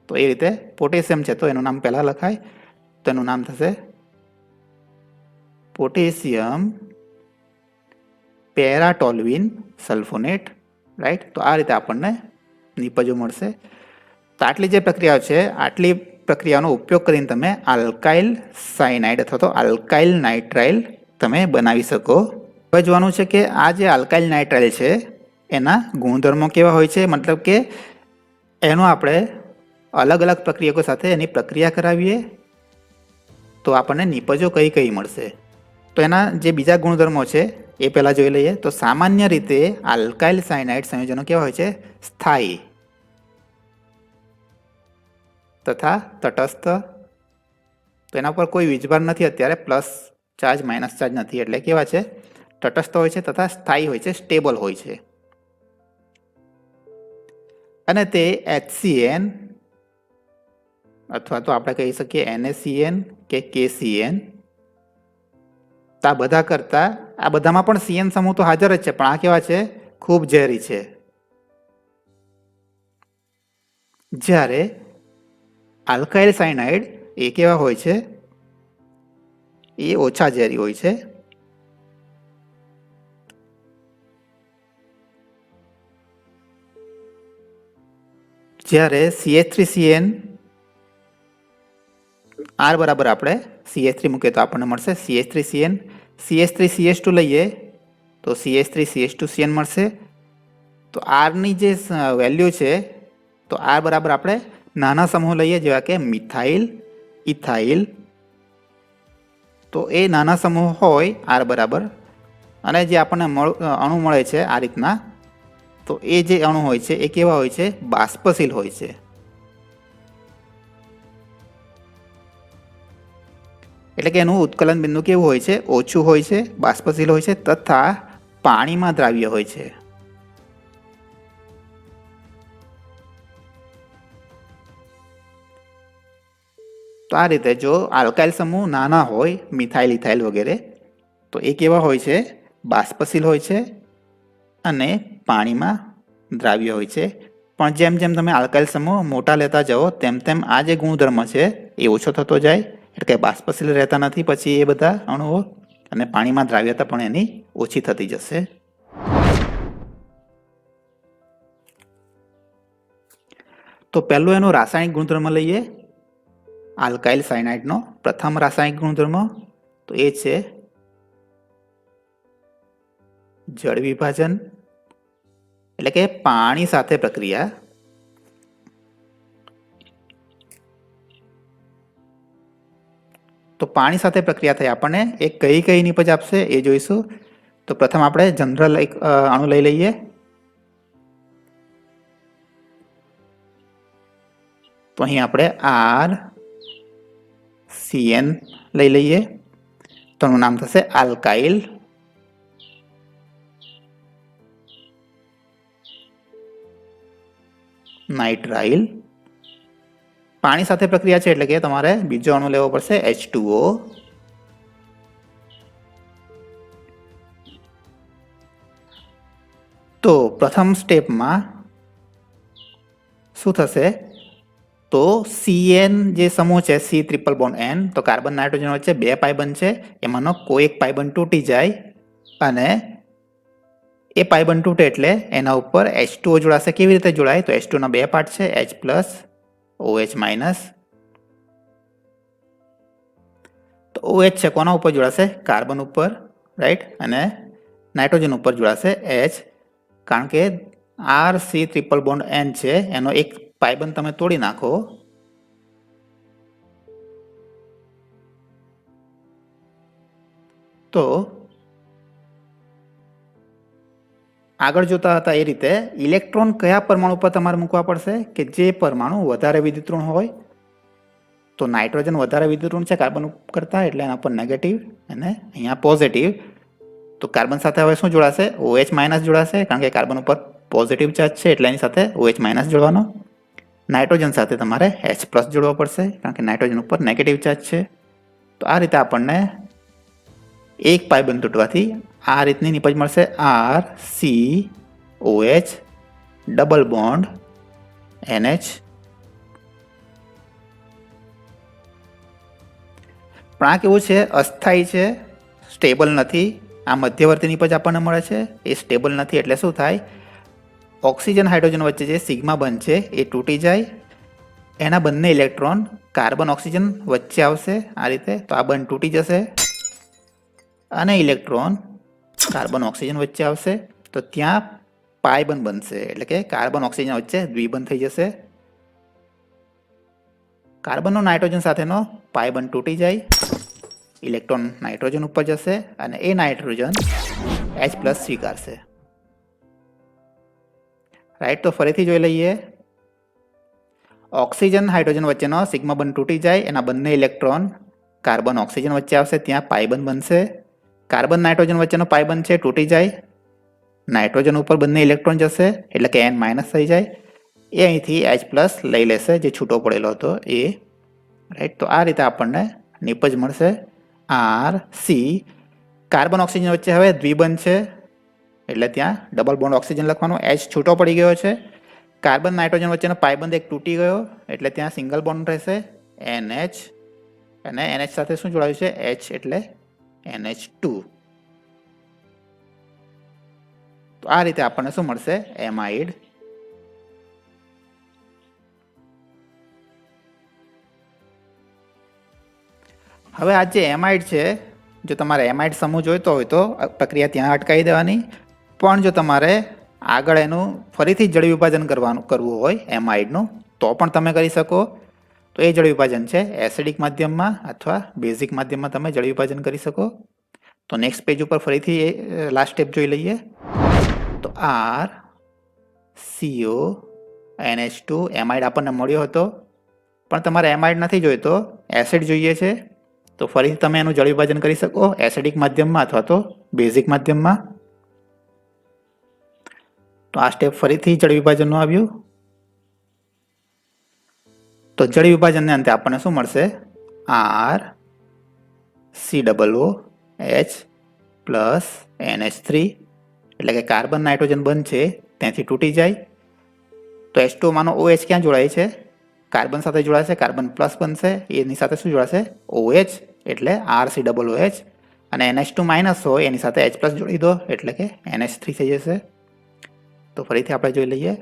તો એ રીતે પોટેશિયમ છે તો એનું નામ પહેલા લખાય, તો એનું નામ થશે પોટેશિયમ પેરાટોલ્યુઇન સલ્ફોનેટ. રાઈટ. તો આ રીતે આપણને નિપજો મળશે. તો આટલી જે પ્રક્રિયાઓ છે, આટલી પ્રક્રિયાનો ઉપયોગ કરીને તમે આલ્કાઇલ સાયનાઇડ અથવા તો આલ્કાઇલ નાઇટ્રાઇલ તમે બનાવી શકો. હવે જોવાનું છે કે આ જે આલ્કાઇલ નાઇટ્રાઇલ છે એના ગુણધર્મો કેવા હોય છે, મતલબ કે એનો આપણે અલગ અલગ પ્રક્રિયકો સાથે એની પ્રક્રિયા કરાવીએ તો આપણને નિપજો કઈ કઈ મળશે. તો એના જે બીજા ગુણધર્મો છે એ પહેલાં જોઈ લઈએ. તો સામાન્ય રીતે આલ્કાઇલ સાયનાઇડ સંયોજનો કેવા હોય છે? સ્થાયી તથા તટસ્થ. તો એના પર કોઈ વીજભાર નથી અત્યારે, પ્લસ ચાર્જ માઇનસ ચાર્જ નથી, એટલે કેવા છે? તટસ્થ હોય છે તથા સ્થાયી હોય છે, સ્ટેબલ હોય છે. અને તે HCN અથવા તો આપણે કહી શકીએ NaCN કે KCN. તો આ બધા કરતા આ બધામાં પણ CN સમૂહ તો હાજર જ છે, પણ આ કેવા છે? ખૂબ ઝેરી છે. જ્યારે આલ્કાઇલ સાયનાઇડ એ કેવા હોય છે? એ ઓછા ઝેરી હોય છે. જ્યારે CH3CN R બરાબર આપણે CH3 મૂકીએ તો આપણને મળશે CH3CN. CH3CH2 લઈએ તો CH3CH2CN મળશે. તો આરની જે વેલ્યુ છે, તો R બરાબર આપણે નાના સમૂહ લઈએ જેવા કે મિથાઇલ, ઇથાઇલ. તો એ નાના સમૂહ હોય R બરાબર, અને જે આપણને અણુ મળે છે આ રીતના, તો એ જે અણુ હોય છે એ કેવા હોય છે? બાષ્પશીલ હોય છે. એટલે કે એનું ઉત્કલન બિંદુ કેવું હોય છે? ઓછું હોય છે, બાષ્પશીલ હોય છે તથા પાણીમાં દ્રાવ્ય હોય છે. તો આ રીતે જો આલ્કાઇલ સમૂહ નાના હોય, મિથાઇલ, ઇથાઇલ વગેરે, તો એ કેવા હોય છે? બાષ્પશીલ હોય છે અને પાણીમાં દ્રાવ્ય હોય છે. પણ જેમ જેમ તમે આલ્કાઇલ સમૂહ મોટા લેતા જાઓ તેમ તેમ આ જે ગુણધર્મ છે એ ઓછો થતો જાય, એટલે કે બાષ્પશીલ રહેતા નથી પછી એ બધા અણુઓ, અને પાણીમાં દ્રાવ્યતા પણ એની ઓછી થતી જશે. તો પહેલું એનું રાસાયણિક ગુણધર્મ લઈએ આલ્કાઇલ સાયનાઇડનો. પ્રથમ રાસાયણિક ગુણધર્મ તો એ છે જળ વિભાજન, એટલે કે પાણી સાથે પ્રક્રિયા. તો પાણી સાથે પ્રક્રિયા થઈ આપણને એ કઈ કઈ નિપજ આપશે એ જોઈશું. તો પ્રથમ આપણે જનરલ એક અણુ લઈ લઈએ. તો અહીં આપણે RCN લઈ લઈએ, તો એનું નામ થશે આલ્કાઇલ નાઇટ્રાઇલ. પાણી સાથે પ્રક્રિયા છે એટલે કે તમારે બીજો અણુ લેવો પડશે H2O. તો પ્રથમ સ્ટેપમાં શું થશે? તો CN જે સમૂહ છે C�BN, તો કાર્બન નાઇટ્રોજન વચ્ચે 2 પાઈ બનશે, એમાંનો કોઈ એક પાઈ બંધ તૂટી જાય અને એ પાઈ બંધ તૂટે એટલે એના ઉપર H2O જોડાશે. કેવી રીતે જોડાય? તો H2 ના 2 પાર્ટ છે, H પ્લસ OH માઇનસ. તો OH છે કોના ઉપર જોડાશે? કાર્બન ઉપર, રાઈટ, અને નાઇટ્રોજન ઉપર જોડાશે H, કારણ કે RC�BN છે એનો એક પાઇબંધ તમે તોડી નાખો તો આગળ જોતા હતા એ રીતે ઇલેક્ટ્રોન કયા પરમાણુ પર તમારે મૂકવા પડશે કે જે પરમાણુ વધારે વિદ્યુતઋણ હોય. તો નાઇટ્રોજન વધારે વિદ્યુતઋણ છે કાર્બન કરતા, એટલે એના પર નેગેટિવ અને અહીંયા પોઝિટિવ. તો કાર્બન સાથે હવે શું જોડાશે? OH માઇનસ જોડાશે, કારણ કે કાર્બન ઉપર પોઝિટિવ ચાર્જ છે એટલે એની સાથે OH માઇનસ જોડવાનો. નાઇટ્રોજન સાથે તમારે H પ્લસ જોડવો પડશે, કારણ કે નાઇટ્રોજન ઉપર નેગેટિવ ચાર્જ છે. તો આ રીતે આપણને એક પાઈ બંધ તૂટવાથી આ રીતની નિપજ મળશે, RCOH ડબલ બોન્ડ NH. પણ આ કેવું છે? અસ્થાયી છે, સ્ટેબલ નથી. આ મધ્યવર્તી નિપજ આપણને મળે છે, એ સ્ટેબલ નથી. એટલે શું થાય? ઓક્સિજન હાઇડ્રોજન વચ્ચે જે સિગ્મા બંધ છે એ તૂટી જાય, એના બંને ઇલેક્ટ્રોન કાર્બન ઓક્સિજન વચ્ચે આવશે આ રીતે. તો આ બંધ તૂટી જશે અને ઇલેક્ટ્રોન કાર્બન ઓક્સિજન વચ્ચે આવશે, તો ત્યાં પાઈ બંધ બનશે, એટલે કે કાર્બન ઓક્સિજન વચ્ચે દ્વિબંધ થઈ જશે. કાર્બનનો નાઇટ્રોજન સાથેનો પાઈ બંધ તૂટી જાય, ઇલેક્ટ્રોન નાઇટ્રોજન ઉપર જશે અને એ નાઇટ્રોજન H પ્લસ સ્વીકારશે, રાઈટ. તો ફરીથી જોઈ લઈએ. ઓક્સિજન હાઇડ્રોજન વચ્ચેનો સિગ્મા બંધ તૂટી જાય, એના બંને ઇલેક્ટ્રોન કાર્બન ઓક્સિજન વચ્ચે આવશે, ત્યાં પાઈ બંધ બનશે. કાર્બન નાઇટ્રોજન વચ્ચેનો પાઈ બંધ છે તૂટી જાય, નાઇટ્રોજન ઉપર બંને ઇલેક્ટ્રોન જશે, એટલે કે N માઇનસ થઈ જાય. એ અહીંથી H પ્લસ લઈ લેશે જે છૂટો પડેલો હતો એ, રાઈટ. તો આ રીતે આપણને નિપજ મળશે RC. કાર્બન ઓક્સિજન વચ્ચે હવે દ્વિબંધ છે એટલે ત્યાં ડબલ બોન્ડ ઓક્સિજન લખવાનું, H છૂટો પડી ગયો છે. કાર્બન નાઇટ્રોજન વચ્ચેનો પાઈબંધ એક તૂટી ગયો એટલે ત્યાં સિંગલ બોન્ડ રહેશે NH, અને NH સાથે શું જોડાયું છે? H એટલે NH2. તો આ રીતે આપણને શું મળશે? એમાઇડ. હવે આ જે એમાઇડ છે, જો તમારે એમાઇડ સમૂહ જોઈતો હોય તો પ્રક્રિયા ત્યાં અટકાવી દેવાની. પણ જો તમારે આગળ એનું ફરીથી જળ વિભાજન કરવું હોય એમાઇડનું, તો પણ તમે કરી શકો. તો એ જળ વિભાજન છે એસિડિક માધ્યમમાં અથવા બેઝિક માધ્યમમાં તમે જળ વિભાજન કરી શકો. તો નેક્સ્ટ પેજ ઉપર ફરીથી લાસ્ટ સ્ટેપ જોઈ લઈએ. તો RCO NH2 એમાઇડ આપણને મળ્યો હતો, પણ તમારે એમાઇડ નથી જોઈતો, એસિડ જોઈએ છે. તો ફરીથી તમે એનું જળ વિભાજન કરી શકો એસિડિક માધ્યમમાં અથવા તો બેઝિક માધ્યમમાં. તો આ સ્ટેપ ફરીથી જળ વિભાજનનું આવ્યું. તો જળ વિભાજનને અંતે આપણને શું મળશે? RCOOH પ્લસ NH3, એટલે કે કાર્બન નાઇટ્રોજન બંધ છે ત્યાંથી તૂટી જાય. તો H2 માનો OH ક્યાં જોડાય છે? કાર્બન સાથે જોડાશે, કાર્બન પ્લસ બનશે, એની સાથે શું જોડાશે? OH, એટલે RCOOH. અને NH2 માઇનસ હોય એની સાથે H પ્લસ જોડી દો એટલે કે NH3 થઈ જશે. તો ફરીથી આપણે જોઈ લઈએ.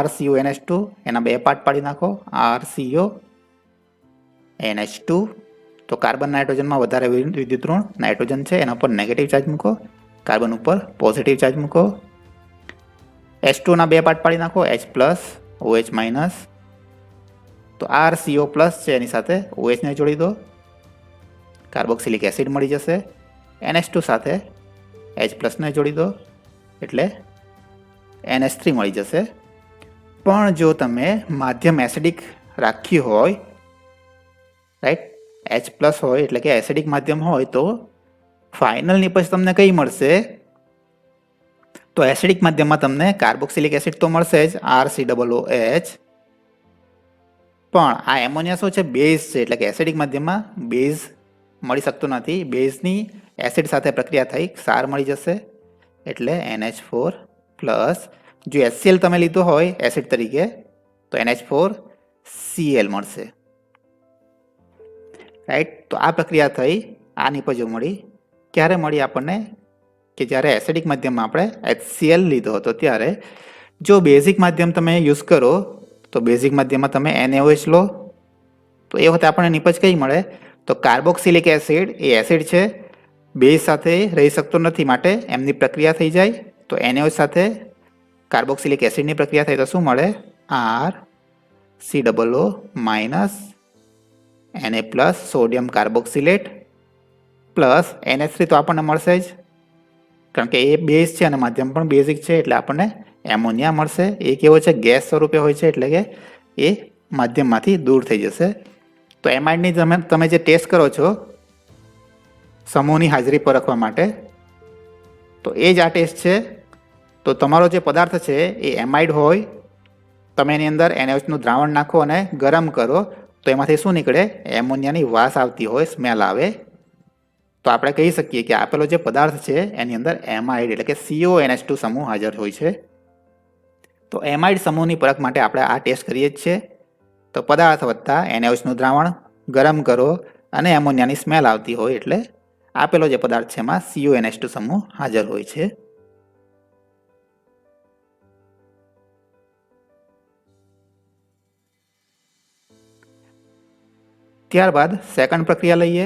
RCO NH2 એના 2 પાર્ટ પાડી નાખો, RCO NH2. તો કાર્બન નાઇટ્રોજનમાં વધારે વિદ્યુતઋણ નાઇટ્રોજન છે એના પર નેગેટિવ ચાર્જ મૂકો, કાર્બન ઉપર પોઝિટિવ ચાર્જ મૂકો. H2 ના 2 પાર્ટ પાડી નાખો, H પ્લસ OH માઇનસ. તો RCO પ્લસ છે એની સાથે OH ને જોડી દો, કાર્બોક્સિલિક એસિડ મળી જશે. NH2 સાથે H પ્લસને જોડી દો એટલે NH3 મળી જશે. પણ જો તમે માધ્યમ એસિડિક રાખ્યું હોય, રાઈટ, H પ્લસ હોય એટલે કે એસિડિક માધ્યમ હોય, તો ફાઇનલ નિપજ તમને કઈ મળશે? તો એસિડિક માધ્યમમાં તમને કાર્બોક્સિલિક એસિડ તો મળશે જ, RCOOH. પણ આ એમોનિયા શું છે? બેઝ છે, એટલે કે એસિડિક માધ્યમમાં બેઝ મળી શકતો નથી. બેઝની એસિડ સાથે પ્રક્રિયા થઈ ક્ષાર મળી જશે એટલે NH4 પ્લસ જો HCl તમે લીધો હોય એસિડ તરીકે તો NH4Cl મળશે, રાઈટ. તો આ પ્રક્રિયા થઈ, આ નિપજો મળી. ક્યારે મળી આપણને? કે જ્યારે એસિડિક માધ્યમમાં આપણે HCl લીધો હતો ત્યારે. જો બેઝિક માધ્યમ તમે યુઝ કરો તો બેઝિક માધ્યમમાં તમે NaOH લો તો એ વખતે આપણને નિપજ કઈ મળે? તો કાર્બોક્સિલિક એસિડ એ એસિડ છે, બેઝ સાથે રહી શકતો નથી, માટે એમની પ્રક્રિયા થઈ જાય. તો NaOH સાથે કાર્બોક્સિલિક એસિડની પ્રક્રિયા થાય તો શું મળે? RCOO minus Na plus sodium carboxylate plus NH3 તો આપણને મળશે જ, કારણ કે એ બેઝ છે અને માધ્યમ પણ બેઝિક છે, એટલે આપણને એમોનિયા મળશે. એ કેવો છે? ગેસ સ્વરૂપે હોય છે, એટલે કે એ માધ્યમમાંથી દૂર થઈ જશે. તો એમાઇડની તમે જે ટેસ્ટ કરો છો સમૂહની હાજરી પરખવા માટે, તો એ જ આ ટેસ્ટ છે. તો તમારો જે પદાર્થ છે એ એમાઇડ હોય, તમે એની અંદર NaOHનું દ્રાવણ નાખો અને ગરમ કરો તો એમાંથી શું નીકળે? એમોનિયાની વાસ આવતી હોય, સ્મેલ આવે. તો આપણે કહી શકીએ કે આપેલો જે પદાર્થ છે એની અંદર એમાઇડ એટલે કે CONH2 સમૂહ હાજર હોય છે. તો એમાઇડ સમૂહની પરખ માટે આપણે આ ટેસ્ટ કરીએ જ છે. તો પદાર્થ વત્તા NaOHનું દ્રાવણ ગરમ કરો અને એમોનિયાની સ્મેલ આવતી હોય એટલે આપેલો જે પદાર્થ છે એમાં CONH2 સમૂહ હાજર હોય છે. ત્યારબાદ સેકન્ડ પ્રક્રિયા લઈએ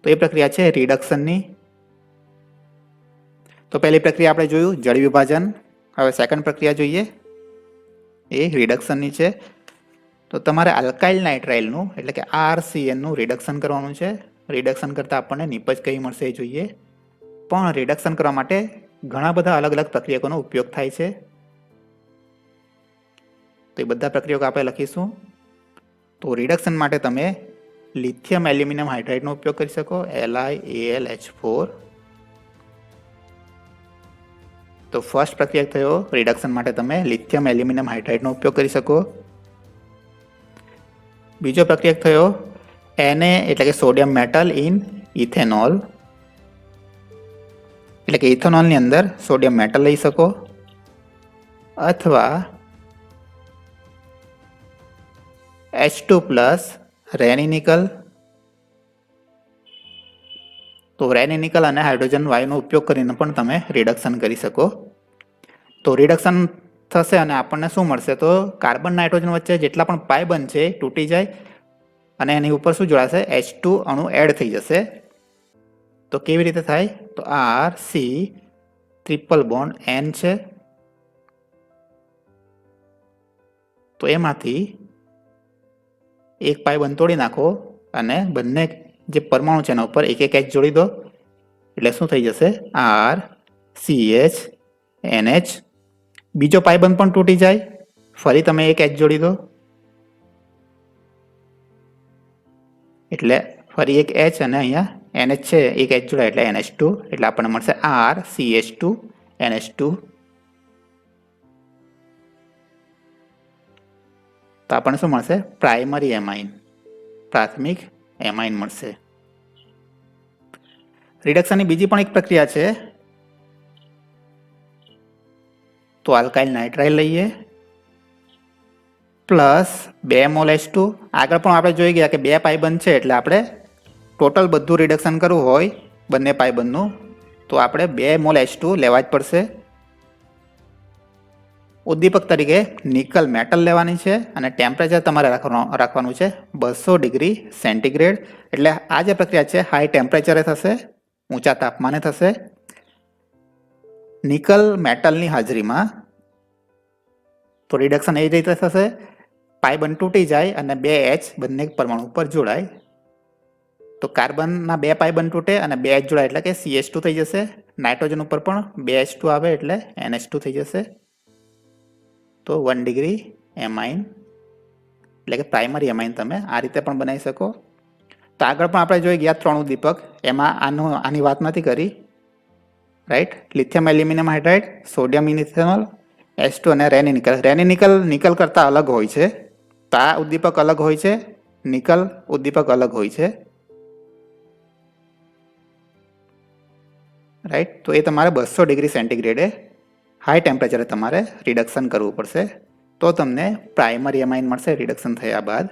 તો એ પ્રક્રિયા છે રિડક્શનની. તો પહેલી પ્રક્રિયા આપણે જોયું જળ વિભાજન. હવે સેકન્ડ પ્રક્રિયા જોઈએ, એ રિડક્શનની છે. તો તમારે આલ્કાઇલ નાઇટ્રાઇલનું એટલે કે RCNનું રિડક્શન કરવાનું છે. રિડક્શન કરતાં આપણને નિપજ કઈ મળશે એ જોઈએ. પણ રિડક્શન કરવા માટે ઘણા બધા અલગ અલગ પ્રક્રિયકોનો ઉપયોગ થાય છે. તો એ બધા પ્રક્રિયકો આપણે લખીશું. તો રિડક્શન માટે તમે લિથિયમ એલ્યુમિનિયમ હાઇડ્રાઇડનો ઉપયોગ કરી શકો, LiAlH4. તો ફર્સ્ટ પ્રક્રિયા થયો રિડક્શન માટે તમે લિથિયમ એલ્યુમિનિયમ હાઇડ્રાઇડનો ઉપયોગ કરી શકો. બીજો પ્રક્રિયા થયો Na એટલે કે સોડિયમ મેટલ ઇન ઇથેનોલ, એટલે કે ઇથેનોલની અંદર સોડિયમ મેટલ લઈ શકો, અથવા H2 પ્લસ રેની નિકલ. તો રેની નિકલ અને હાઇડ્રોજન વાયુનો ઉપયોગ કરીને પણ તમે રિડક્શન કરી શકો. તો રિડક્શન થશે અને આપણને શું મળશે? તો કાર્બન નાઇટ્રોજન વચ્ચે જેટલા પણ પાઈ બનશે તૂટી જાય અને એની ઉપર શું જોડાશે? H2 અણુ એડ થઈ જશે. તો કેવી રીતે થાય? તો RC ટ્રિપલ બોન્ડ N છે. તો એમાંથી એક પાઈ બંધ તોડી નાખો અને બંને જે પરમાણુ છે એના ઉપર એક એક H જોડી દો, એટલે શું થઈ જશે? RCH NH. બીજો પાઈ બંધ પણ તૂટી જાય, ફરી તમે એક H જોડી દો, એટલે ફરી એક H અને અહીંયા NH છે એક H જોડાય એટલે NH2, એટલે આપણને મળશે RCH2 NH2. તો આપણને શું મળશે? પ્રાઇમરી એમાઇન, પ્રાથમિક એમાઇન મળશે. રિડક્શનની બીજી પણ એક પ્રક્રિયા છે. તો આલ્કાઇલ નાઇટ્રાઇલ લઈએ પ્લસ 2 મોલ H2. આગળ પણ આપણે જોઈ ગયા કે 2 પાઇબંધ છે એટલે આપણે ટોટલ બધું રિડક્શન કરવું હોય બંને પાઇબંધનું તો આપણે 2 મોલ H2 લેવા જ પડશે. ઉદ્દીપક તરીકે નિકલ મેટલ લેવાની છે અને ટેમ્પરેચર તમારે રાખવાનું છે 200 ડિગ્રી સેન્ટીગ્રેડ. એટલે આ જે પ્રક્રિયા છે હાઈ ટેમ્પરેચરે થશે, ઊંચા તાપમાને થશે. નિકલ મેટલની હાજરીમાં તો રિડક્શન એ રીતે થશે, પાઇબંધ તૂટી જાય અને 2H બંને પરમાણુ ઉપર જોડાય. તો કાર્બનના 2 પાઇબંધ તૂટે અને 2H જોડાય એટલે કે CH2 થઈ જશે. નાઇટ્રોજન ઉપર પણ 2H2 આવે એટલે NH2 થઈ જશે. તો 1 ડિગ્રી એમાઇન એટલે કે પ્રાઇમરી એમાઇન તમે આ રીતે પણ બનાવી શકો. તો આગળ પણ આપણે જોઈ ગયા 3 ઉદ્દીપક, એમાં આની વાત નથી કરી, right. Lithium aluminium hydride, sodium ethanol, H2 અને રેની નિકલ. રેની નિકલ નિકલ કરતાં અલગ હોય છે. તો આ ઉદ્દીપક અલગ હોય છે, નિકલ ઉદ્દીપક અલગ હોય છે, રાઈટ. તો એ તમારે 200 ડિગ્રી સેન્ટીગ્રેડે હાઈ ટેમ્પરેચરે તમારે રિડક્શન કરવું પડશે, તો તમને પ્રાઇમરી એમાઇન મળશે રિડક્શન થયા બાદ.